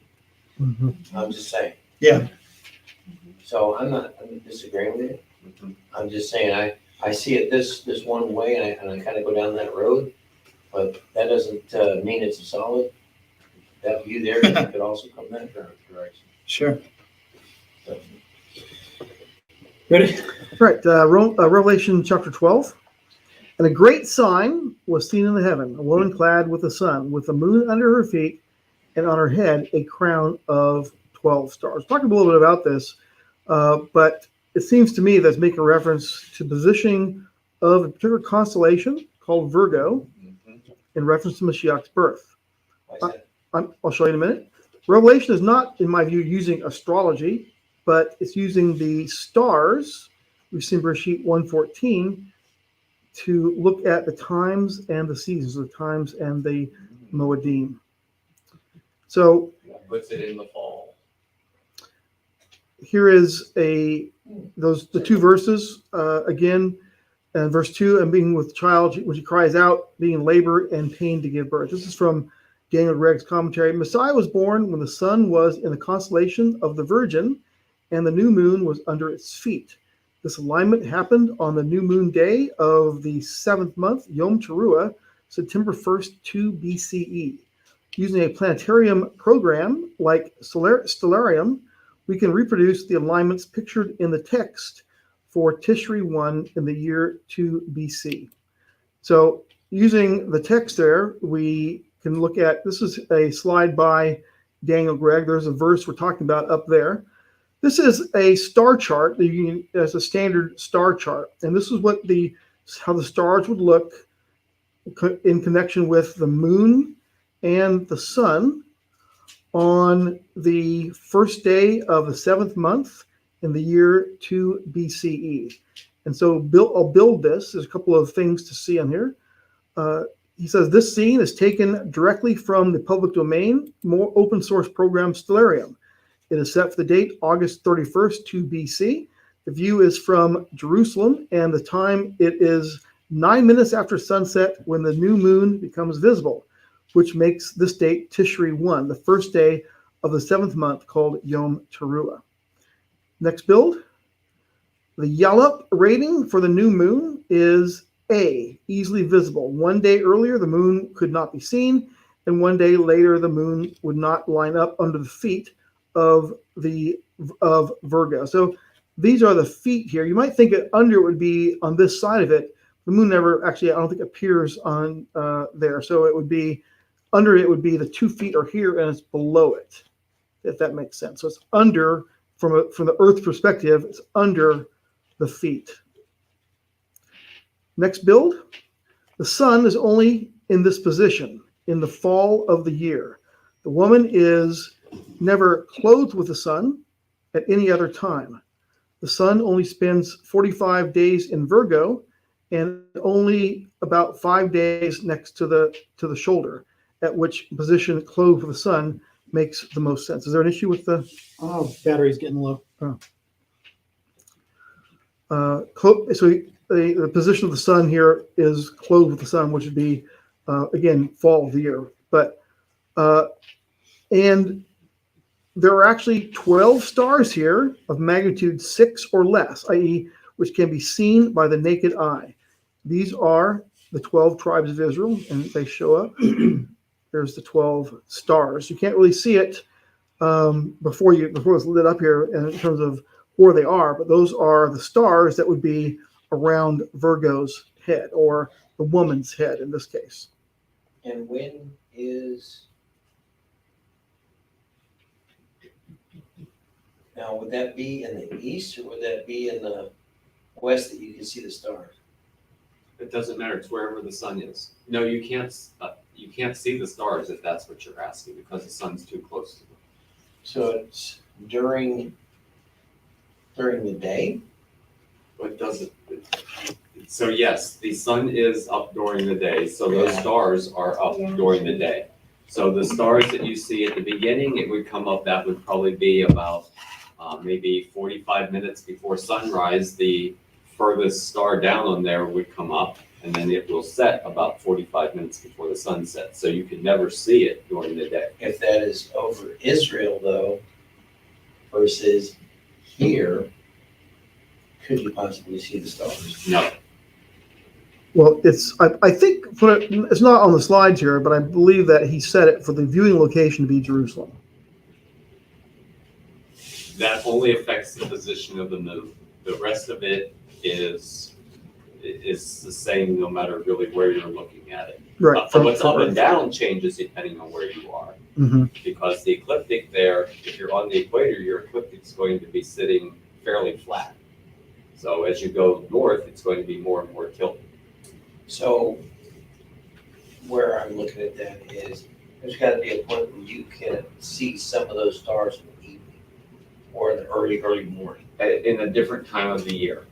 Mhm. I'm just saying. Yeah. So I'm disagreeing with you. Mhm. I'm just saying I see it this one way, and I kind of go down that road, but that doesn't mean it's a solid. That view there could also come that direction. Sure. Ready? Right, Revelation chapter 12. And a great sign was seen in the heaven, a woman clad with the sun, with the moon under her feet, and on her head a crown of 12 stars. Talk a little bit about this, but it seems to me that's making reference to the positioning of a particular constellation called Virgo Mhm. in reference to Mashiach's birth. Why is that? I'll show you in a minute. Revelation is not, in my view, using astrology, but it's using the stars, we've seen Bereshit 1:14, to look at the times and the seasons, the times and the Moedim. So Puts it in the fall. here is the two verses again. Verse 2, and being with child, when she cries out, being in labor and pain to give birth. This is from Daniel Gregg's commentary. Messiah was born when the sun was in the constellation of the Virgin, and the new moon was under its feet. This alignment happened on the new moon day of the 7th month, Yom Teruah, September 1st, 2 BCE. Using a planetarium program like Stellarium, we can reproduce the alignments pictured in the text for Tishri 1 in the year 2 BC. So using the text there, we can look at, this is a slide by Daniel Gregg. There's a verse we're talking about up there. This is a star chart that you can, as a standard star chart. And this is how the stars would look in connection with the moon and the sun on the first day of the 7th month in the year 2 BCE. And so I'll build this. There's a couple of things to see on here. He says this scene is taken directly from the public domain, more open source program Stellarium. It is set for the date August 31st, 2 BC. The view is from Jerusalem, and the time it is 9 minutes after sunset when the new moon becomes visible, which makes this date Tishri 1, the first day of the 7th month, called Yom Teruah. Next build. The Yalop rating for the new moon is A, easily visible. 1 day earlier, the moon could not be seen, and 1 day later, the moon would not line up under the feet of Virgo. So these are the feet here. You might think that under would be on this side of it. The moon never actually, I don't think, appears on there. So it would be under it would be the 2 feet are here, and it's below it, if that makes sense. So it's under from the Earth perspective. It's under the feet. Next build. The sun is only in this position in the fall of the year. The woman is never clothed with the sun at any other time. The sun only spends 45 days in Virgo and only about 5 days next to the shoulder, at which position clothed with the sun makes the most sense. Is there an issue with the Battery's getting low. So the position of the sun here is clothed with the sun, which would be again fall of the year. But and there are actually 12 stars here of magnitude 6 or less, i.e., which can be seen by the naked eye. These are the 12 tribes of Israel, and they show up. There's the 12 stars. You can't really see it before it's lit up here in terms of where they are, but those are the stars that would be around Virgo's head, or the woman's head in this case. And when is, now would that be in the east, or would that be in the west that you can see the stars? It doesn't matter. It's wherever the sun is. No, you can't see the stars if that's what you're asking, because the sun's too close to them. So it's during the day? What does it? So yes, the sun is up during the day, so those stars are up during the day. So the stars that you see at the beginning, it would come up, that would probably be about maybe 45 minutes before sunrise. The furthest star down on there would come up, and then it will set about 45 minutes before the sun sets. So you can never see it during the day. If that is over Israel, though, versus here, could you possibly see the stars? No. Well, I think it's not on the slides here, but I believe that he set it for the viewing location to be Jerusalem. That only affects the position of the moon. The rest of it is the same, no matter really where you're looking at it. Right. What's up and down changes depending on where you are. Mm-hmm. Because the ecliptic there, if you're on the equator, your ecliptic is going to be sitting fairly flat. So as you go north, it's going to be more and more tilted. So where I'm looking at that is, there's got to be a point where you can see some of those stars in the evening or in the early morning. In a different time of the year.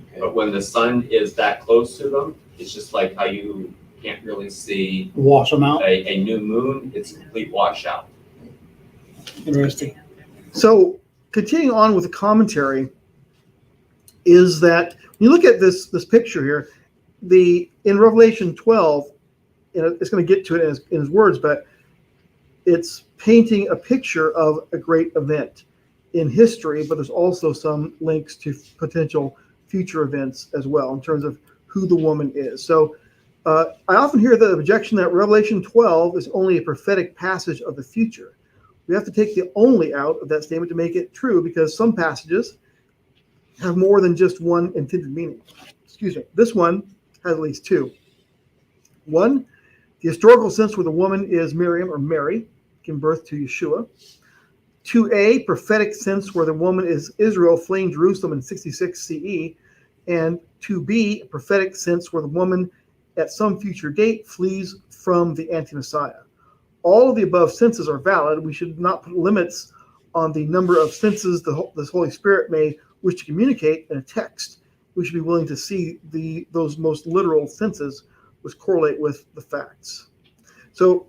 Okay. But when the sun is that close to them, it's just like how you can't really see Wash them out. a new moon. It's a complete washout. Interesting. So continuing on with the commentary is that when you look at this picture here, in Revelation 12, it's going to get to it in his words, but it's painting a picture of a great event in history, but there's also some links to potential future events as well in terms of who the woman is. So I often hear the objection that Revelation 12 is only a prophetic passage of the future. We have to take the only out of that statement to make it true, because some passages have more than just one intended meaning. Excuse me. This one has at least two. One, the historical sense where the woman is Miriam or Mary, giving birth to Yeshua. 2a, prophetic sense where the woman is Israel fleeing Jerusalem in 66 CE. And 2b, a prophetic sense where the woman at some future date flees from the anti-Messiah. All of the above senses are valid. We should not put limits on the number of senses this Holy Spirit may wish to communicate in a text, we should be willing to see those most literal senses which correlate with the facts. So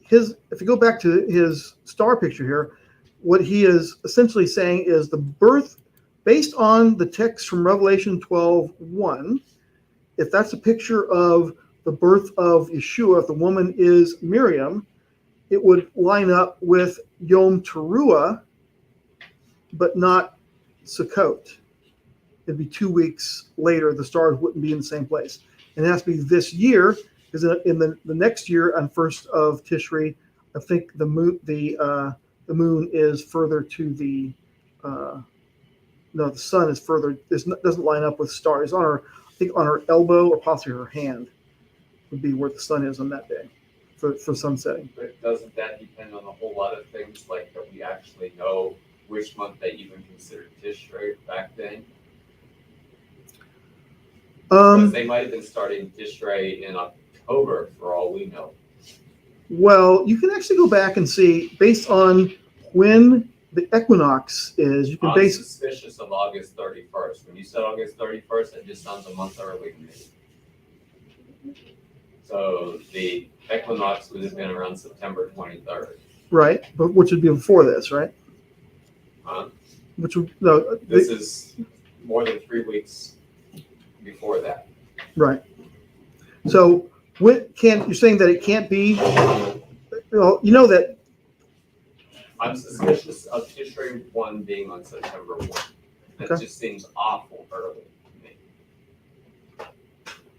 if you go back to his star picture here, what he is essentially saying is the birth, based on the text from Revelation 12:1, if that's a picture of the birth of Yeshua, if the woman is Miriam, it would line up with Yom Teruah, but not Sukkot. It'd be 2 weeks later. The stars wouldn't be in the same place. And it has to be this year, because in the next year on 1st of Tishri, I think the moon is further to the no, the sun is further. Doesn't line up with stars. On her, I think on her elbow or possibly her hand would be where the sun is on that day for sunsetting. But doesn't that depend on a whole lot of things, like that we actually know which month they even considered Tishrei back then? Because they might have been starting Tishrei in October, for all we know. Well, you can actually go back and see based on when the equinox is. You can I'm base. suspicious of August 31st. When you said August 31st, that just sounds a month early to me. So the equinox would have been around September 23rd. Right, but which would be before this, right? Huh? Which would no. This is more than 3 weeks before that. Right. So you're saying that it can't be? Well, you know that. I'm suspicious of Tishrei 1 being on September 1. That Okay. just seems awful early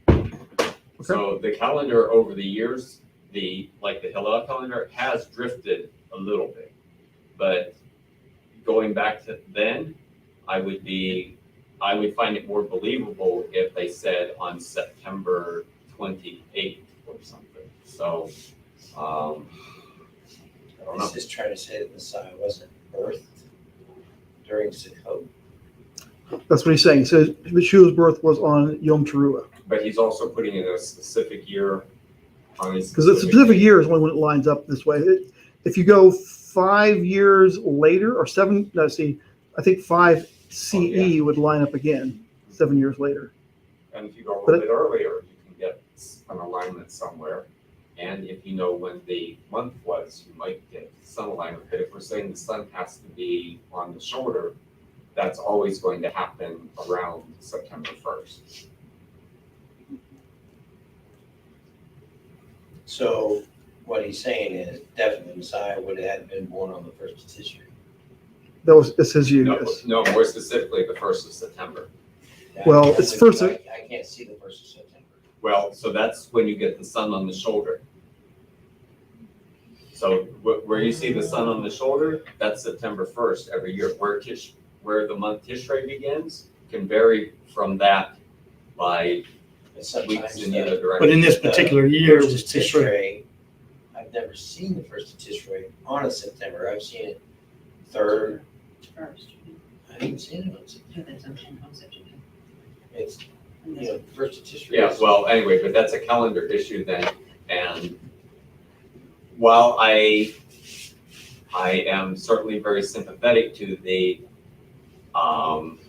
to me. So the calendar over the years, the Hillel calendar has drifted a little bit, but going back to then, I would find it more believable if they said on September 28th or something. So, I don't know. He's just trying to say that Messiah wasn't birthed during Sukkot. That's what he's saying. He says Yeshua's birth was on Yom Teruah. But he's also putting in a specific year on his. Because the specific year is only when it lines up this way. If you go 5 years later or seven, no, see, I think 5 CE would line up again 7 years later. And if you go a little bit earlier, you can get an alignment somewhere. And if you know when the month was, you might get sun alignment. But if we're saying the sun has to be on the shoulder, that's always going to happen around September 1st. So what he's saying is definitely Messiah would have been born on the 1st of Tishri. It says you. No, Yes. no, more specifically, the 1st of September. Well, it's first. I can't see the 1st of September. Well, so that's when you get the sun on the shoulder. So where you see the sun on the shoulder, that's September 1st every year. Where the month Tishrei begins can vary from that by weeks in either direction. But in this particular year, it was First of Tishrei. I've never seen the 1st of Tishrei on a September. I've seen it 3rd. First. I haven't seen it on September. That's on September. It's, And you know, 1st of Tishrei. Yeah, well, anyway, but that's a calendar issue then. And while I am certainly very sympathetic to the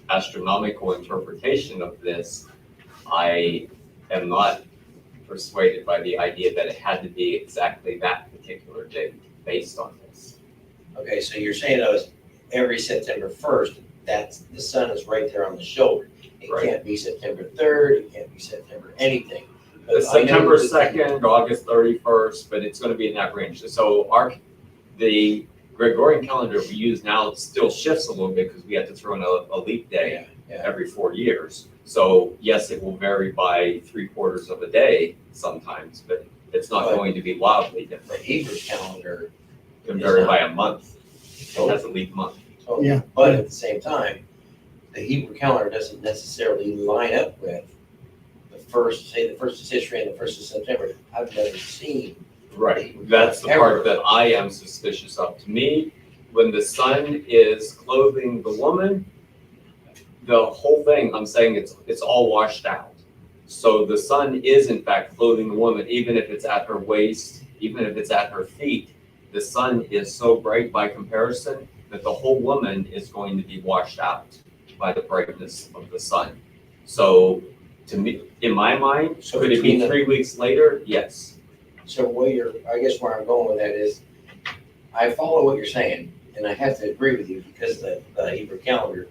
astronomical interpretation of this, I am not persuaded by the idea that it had to be exactly that particular date based on this. Okay, so you're saying that was every September 1st, that's, the sun is right there on the shoulder. It Right. can't be September 3rd, it can't be September anything. But It's I know September that- 2nd, August 31st, but it's going to be in that range. So the Gregorian calendar we use now still shifts a little bit because we have to throw in a leap day Yeah, every 4 years. So yes, it will vary by 3/4 of a day sometimes, but it's not Right. going to be wildly the different. Hebrew calendar, It can vary by a month. It has a leap month. totally. Yeah. But at the same time, the Hebrew calendar doesn't necessarily line up with the 1st, say the 1st of Tishrei and the 1st of September. I've never seen. Right, that's the part that I am suspicious of. To me, when the sun is clothing the woman, the whole thing, I'm saying it's all washed out. So the sun is in fact clothing the woman, even if it's at her waist, even if it's at her feet. The sun is so bright by comparison that the whole woman is going to be washed out by the brightness of the sun. So to me, in my mind, So could it between be the- 3 weeks later? Yes. So I guess where I'm going with that is, I follow what you're saying, and I have to agree with you because the Hebrew calendar,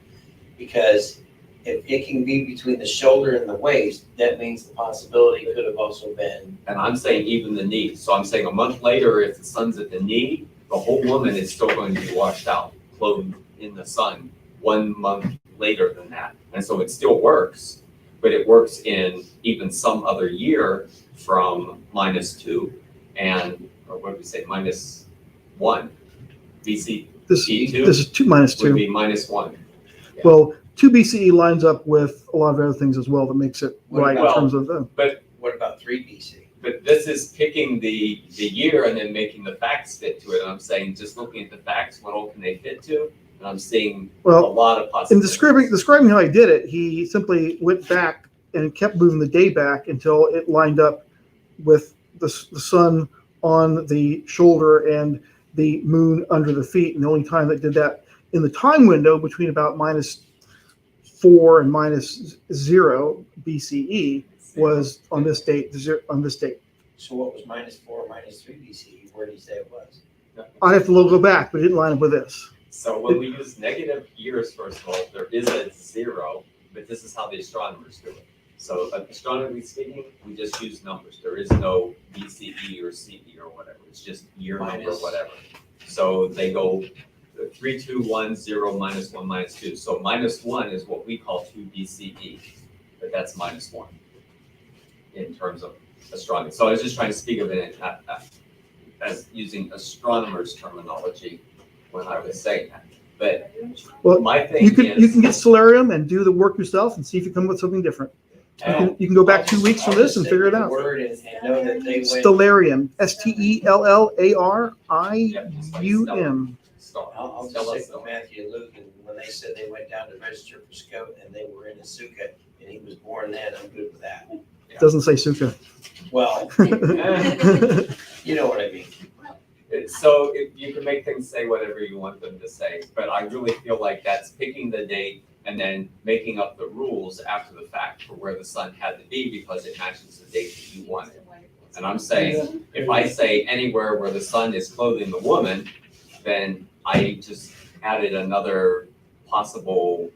because if it can be between the shoulder and the waist, that means the possibility could have also been. And I'm saying even the knee. So I'm saying a month later, if the sun's at the knee, the whole woman is still going to be washed out, clothed in the sun 1 month later than that. And so it still works, but it works in even some other year from -2 or what did we say, -1 BC. This E2 this is 2 minus would 2. be -1. Yeah. Well, 2 BCE lines up with a lot of other things as well that makes it What right in about- terms of the. What about 3 BC? But this is picking the year and then making the facts fit to it. And I'm saying, just looking at the facts, what all can they fit to? And I'm seeing a Well, lot of in possibilities. describing how he did it, he simply went back and kept moving the day back until it lined up with the sun on the shoulder and the moon under the feet. And the only time that did that in the time window between about -4 and -0 BCE was on this date. So what was -4, -3 BC? Where did he say it was? I'd have to go back, but it didn't line up with this. So when we use negative years, first of all, there is a 0, but this is how the astronomers do it. So astronomically speaking, we just use numbers. There is no BCE or CE or whatever. It's just year number, Minus. whatever. So they go 3, 2, 1, 0, -1, -2. So -1 is what we call 2 BCE, but that's -1 in terms of astronomy. So I was just trying to speak of it as using astronomers' terminology when I was saying that. But Well, my thing You can is, get Solarium and do the work yourself and see if you come up with something different. You can go back 2 weeks from this and figure it out. Word and know that they went. Stellarium, STELLARIUM. star. I'll Tell just us stick with Matthew and Luke, and when they said they went down to register for scout and they were in a sukkah and he was born then, I'm good with that. Doesn't say Sukkah. Well, you know what I mean. So you can make things say whatever you want them to say, but I really feel like that's picking the date and then making up the rules after the fact for where the sun had to be because it matches the date that you wanted. And I'm saying, if I say anywhere where the sun is clothing the woman, then I just added another possible,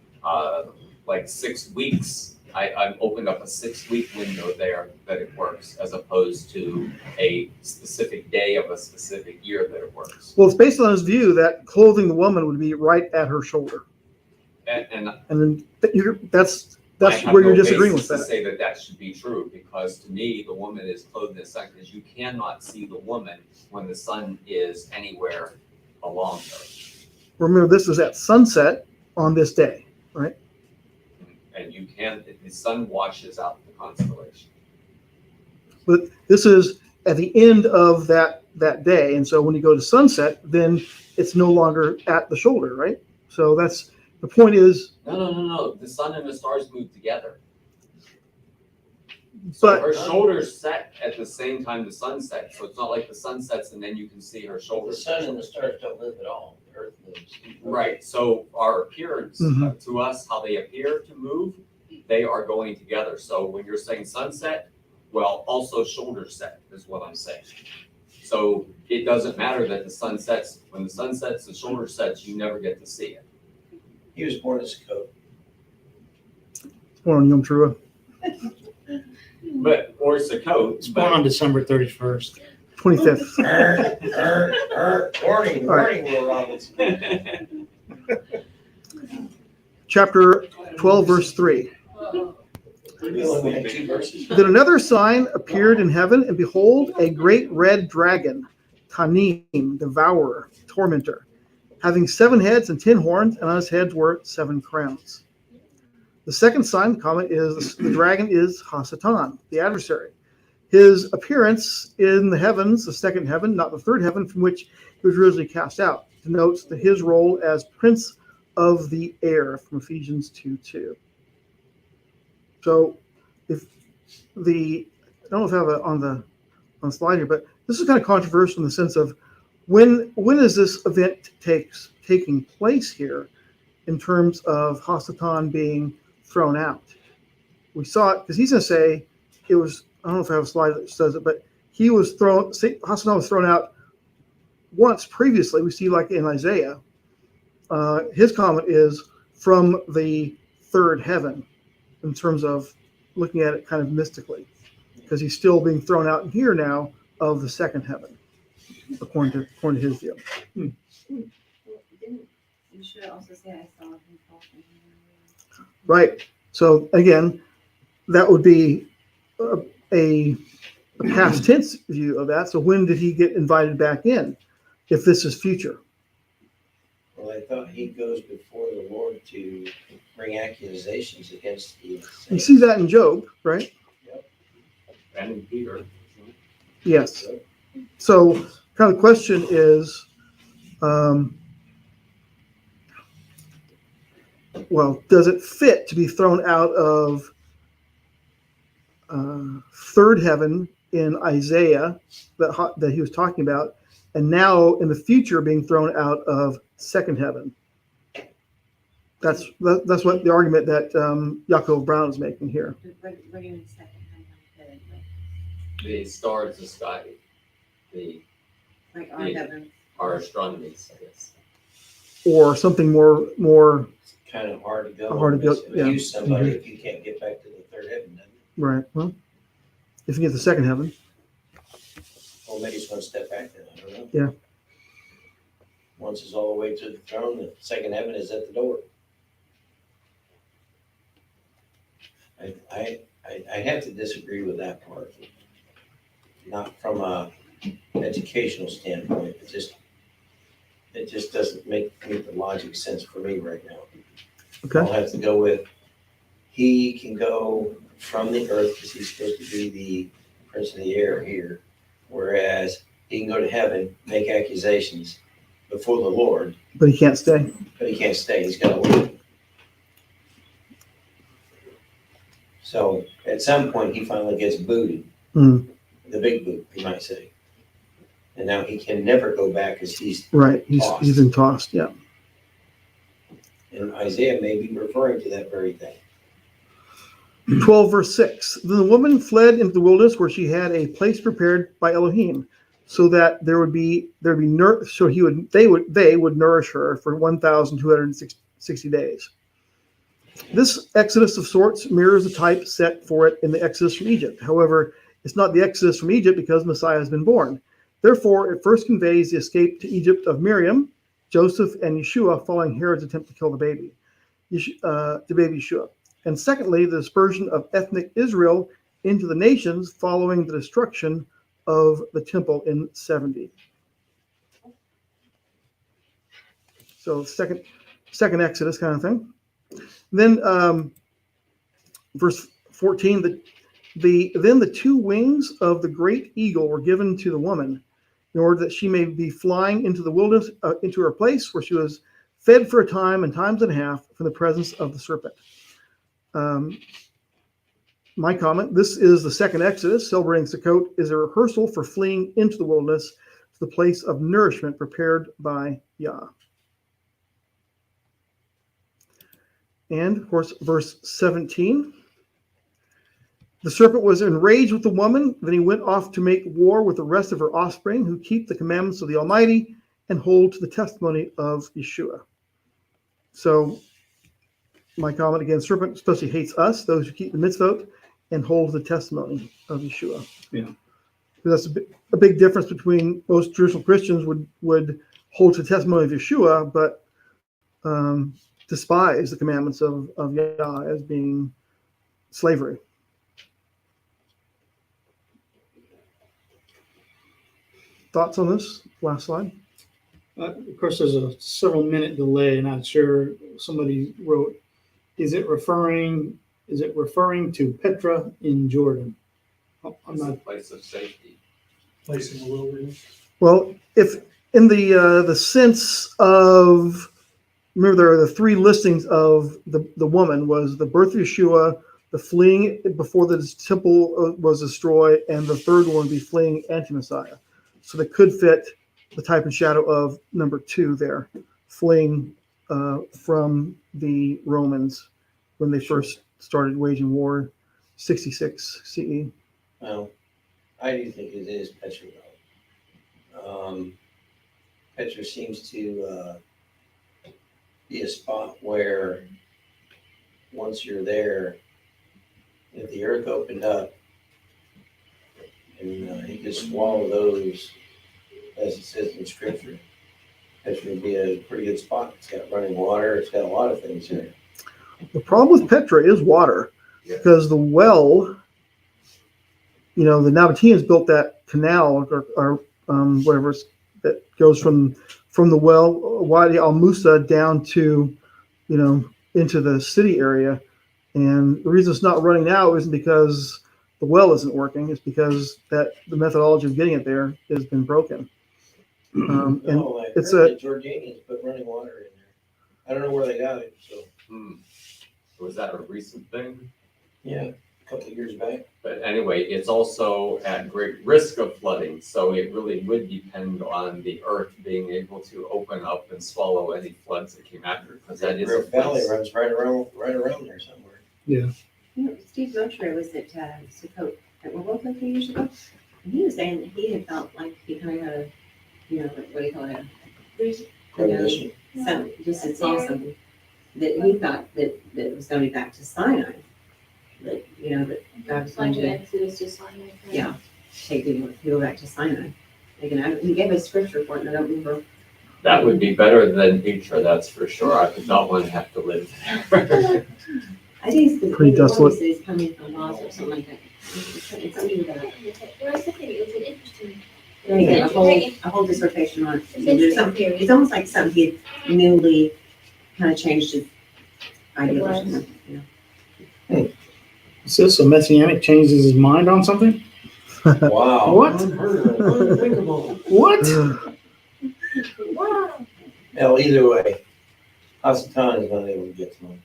6 weeks. I've opened up a 6-week window there that it works, as opposed to a specific day of a specific year that it works. Well, it's based on his view that clothing the woman would be right at her shoulder. And And then that's I have where you're no disagreeing with basis to that. say that that should be true, because to me, the woman is clothed in the sun, because you cannot see the woman when the sun is anywhere along her. Remember, this was at sunset on this day, right? And you can, the sun washes out the constellation. But this is at the end of that day. And so when you go to sunset, then it's no longer at the shoulder, right? So that's the point is, No. The sun and the stars move together. So but her shoulders set at the same time the sun sets. So it's not like the sun sets and then you can see her The shoulders. sun and the stars don't move at all. The earth moves. Right, so our appearance, Mhm. to us, how they appear to move, they are going together. So when you're saying sunset, well, also shoulder set is what I'm saying. So it doesn't matter that the sun sets. When the sun sets, the shoulder sets, you never get to see it. He was born as a coat. more on Yom Teruah, But, or Sukkot, It's born on December 31st. 25th. Warning, All right. Will Robinson. Chapter 12, verse 3. We only had 2 verses. Then another sign appeared in heaven, and behold, a great red dragon, Tanim, devourer, tormentor, having 7 heads and 10 horns, and on his heads were 7 crowns. The second sign, comment, is the dragon is Hasatan, the adversary. His appearance in the heavens, the second heaven, not the third heaven from which he was originally cast out, denotes his role as prince of the air from Ephesians 2:2. So if I don't know if I have it on the slide here, but this is kind of controversial in the sense of when is this event taking place here in terms of Hasatan being thrown out? We saw it because he's going to say it was, I don't know if I have a slide that says it, but Hasatan was thrown out once previously. We see like in Isaiah, his comment is from the third heaven in terms of looking at it kind of mystically, because he's still being thrown out here now of the second heaven, according to his view. Didn't you should also say I saw him fall from heaven? Right. So again, that would be a past tense view of that. So when did he get invited back in? If this is future. Well, I thought he goes before the Lord to bring accusations against the You saints. see that in Job, right? And in Peter. Yes. So kind of the question is, well, does it fit to be thrown out of third heaven in Isaiah that he was talking about, and now in the future being thrown out of second heaven? That's what the argument that Yaakov Brown is making here. What do you mean second heaven? The stars, the sky, Like our Yeah. heaven? our astronomies, I guess. Or something more Kind of hard to go. Hard to go, yeah. Use somebody if you can't get back to the third heaven. Then. right. Well, if you get the second heaven, Well, maybe it's one step back then. I don't know. Yeah. Once it's all the way to the throne, the second heaven is at the door. I have to disagree with that part. Not from a educational standpoint. It just doesn't make the logic sense for me right now. okay. I'll have to go with, he can go from the earth because he's supposed to be the prince of the air here. Whereas he can go to heaven, make accusations before the Lord, But he can't stay. but he can't stay. He's got to leave. So at some point, he finally gets booted, Mm, the big boot, you might say. And now he can never go back because he's, right. He's been tossed. Yeah. and Isaiah may be referring to that very thing. 12 verse 6. Then the woman fled into the wilderness where she had a place prepared by Elohim, so that they would nourish her for 1,260 days. This exodus of sorts mirrors the type set for it in the exodus from Egypt. However, it's not the exodus from Egypt because Messiah has been born. Therefore, it first conveys the escape to Egypt of Miriam, Joseph, and Yeshua following Herod's attempt to kill the baby Yeshua. And secondly, the dispersion of ethnic Israel into the nations following the destruction of the temple in 70. So second Exodus kind of thing. Then verse 14, then the two wings of the great eagle were given to the woman in order that she may be flying into the wilderness, into her place where she was fed for a time and times and a half from the presence of the serpent. My comment, this is the second Exodus. Celebrating Sukkot is a rehearsal for fleeing into the wilderness to the place of nourishment prepared by Yah. And, of course, verse 17. The serpent was enraged with the woman. Then he went off to make war with the rest of her offspring who keep the commandments of the Almighty and hold to the testimony of Yeshua. So, my comment again, serpent especially hates us, those who keep the mitzvot, and hold the testimony of Yeshua. Yeah. That's a big difference between most traditional Christians would hold to the testimony of Yeshua, but despise the commandments of Yah as being slavery. Thoughts on this? Last slide. Of course, there's a several minute delay, and I'm sure somebody wrote, is it referring to Petra in Jordan? I'm It's a not, place of safety. Place in the wilderness. Well, if in the sense of, remember there are the three listings of the woman was the birth of Yeshua, the fleeing before the temple was destroyed, and the third one would be fleeing anti-Messiah. So they could fit the type and shadow of number 2 there, fleeing from the Romans when they first started waging war, 66 CE. Well, I do think it is Petra though. Petra seems to be a spot where once you're there, if the earth opened up and you could swallow those, as it says in scripture, Petra would be a pretty good spot. It's got running water. It's got a lot of things in it. The problem with Petra is water, Yeah. because the well, the Nabateans built that canal or whatever that goes from the well, Wadi Al Musa, down to, into the city area. And the reason it's not running now isn't because the well isn't working. It's because that the methodology of getting it there has been broken. And No, I it's heard the Jordanians put running water in there. I don't know where they got it. So Was that a recent thing? yeah, a couple of years back. But anyway, it's also at great risk of flooding, so it really would depend on the earth being able to open up and swallow any floods that came after it, because that is a Rift Valley place. runs right around there somewhere. Steve Mosher was at Sukkot at World a few years ago, and he was saying that he had felt like he kind of had a, what do you call it? Premonition. Just had saw something that he thought that it was going to be back to Sinai. That, that God was going Like an to, Exodus to Sinai. yeah, take people back to Sinai. He gave us scripture for it, and I don't remember. That would be better than Petra, that's for sure. I would not want to have to live there. I think it's the Pretty desolate. It's coming from laws or something like that. It's something about There was something, it was an interesting. Anyway, a whole dissertation on it. It's There's interesting something, theory. it's almost like something he had newly kind of changed his idea or something. Is this a Messianic changes his mind on something? Wow. What? Unheard of, unthinkable. What? Wow. Well, either way, Hasatan is not able to get to them.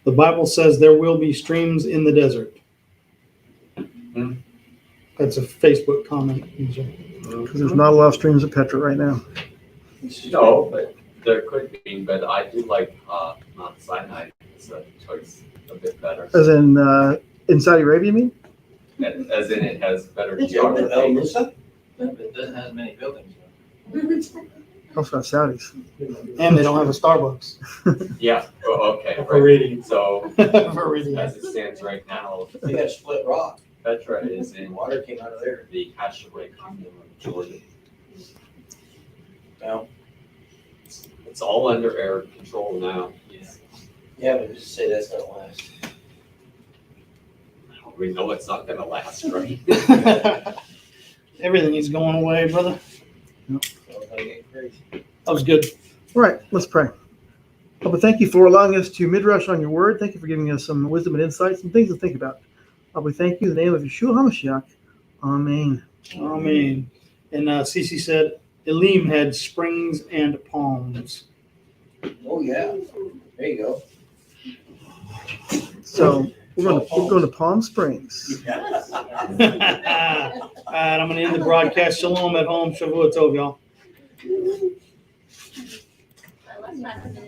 The Bible says there will be streams in the desert. That's a Facebook comment. because there's not a lot of streams at Petra right now. No, but there could be, but I do like Mount Sinai. It's a choice a bit better. As in Saudi Arabia, you mean? As in it has better El geography. Musa? But it doesn't have as many buildings. Also have Saudis. And they don't have a Starbucks. Yeah, okay, right. Already. So For reason. as it stands right now, They got split rock. Petra is in Water came out of there. the Hashaway Kingdom of Jordan. Well, It's all under air control now. yeah, but just say that's gonna last. We know it's not gonna last, right? Everything is going away, brother. So it's gonna get crazy. That was good. All right, let's pray. But thank you for allowing us to midrash on your word. Thank you for giving us some wisdom and insights and things to think about. We thank you in the name of Yeshua HaMashiach. Amen. Amen. And Cece said, Elim had springs and palms. Oh, yeah. There you go. So we're going to Palm Springs. All right, I'm going to end the broadcast. Shalom at home. Shavua Tov, y'all. I love that.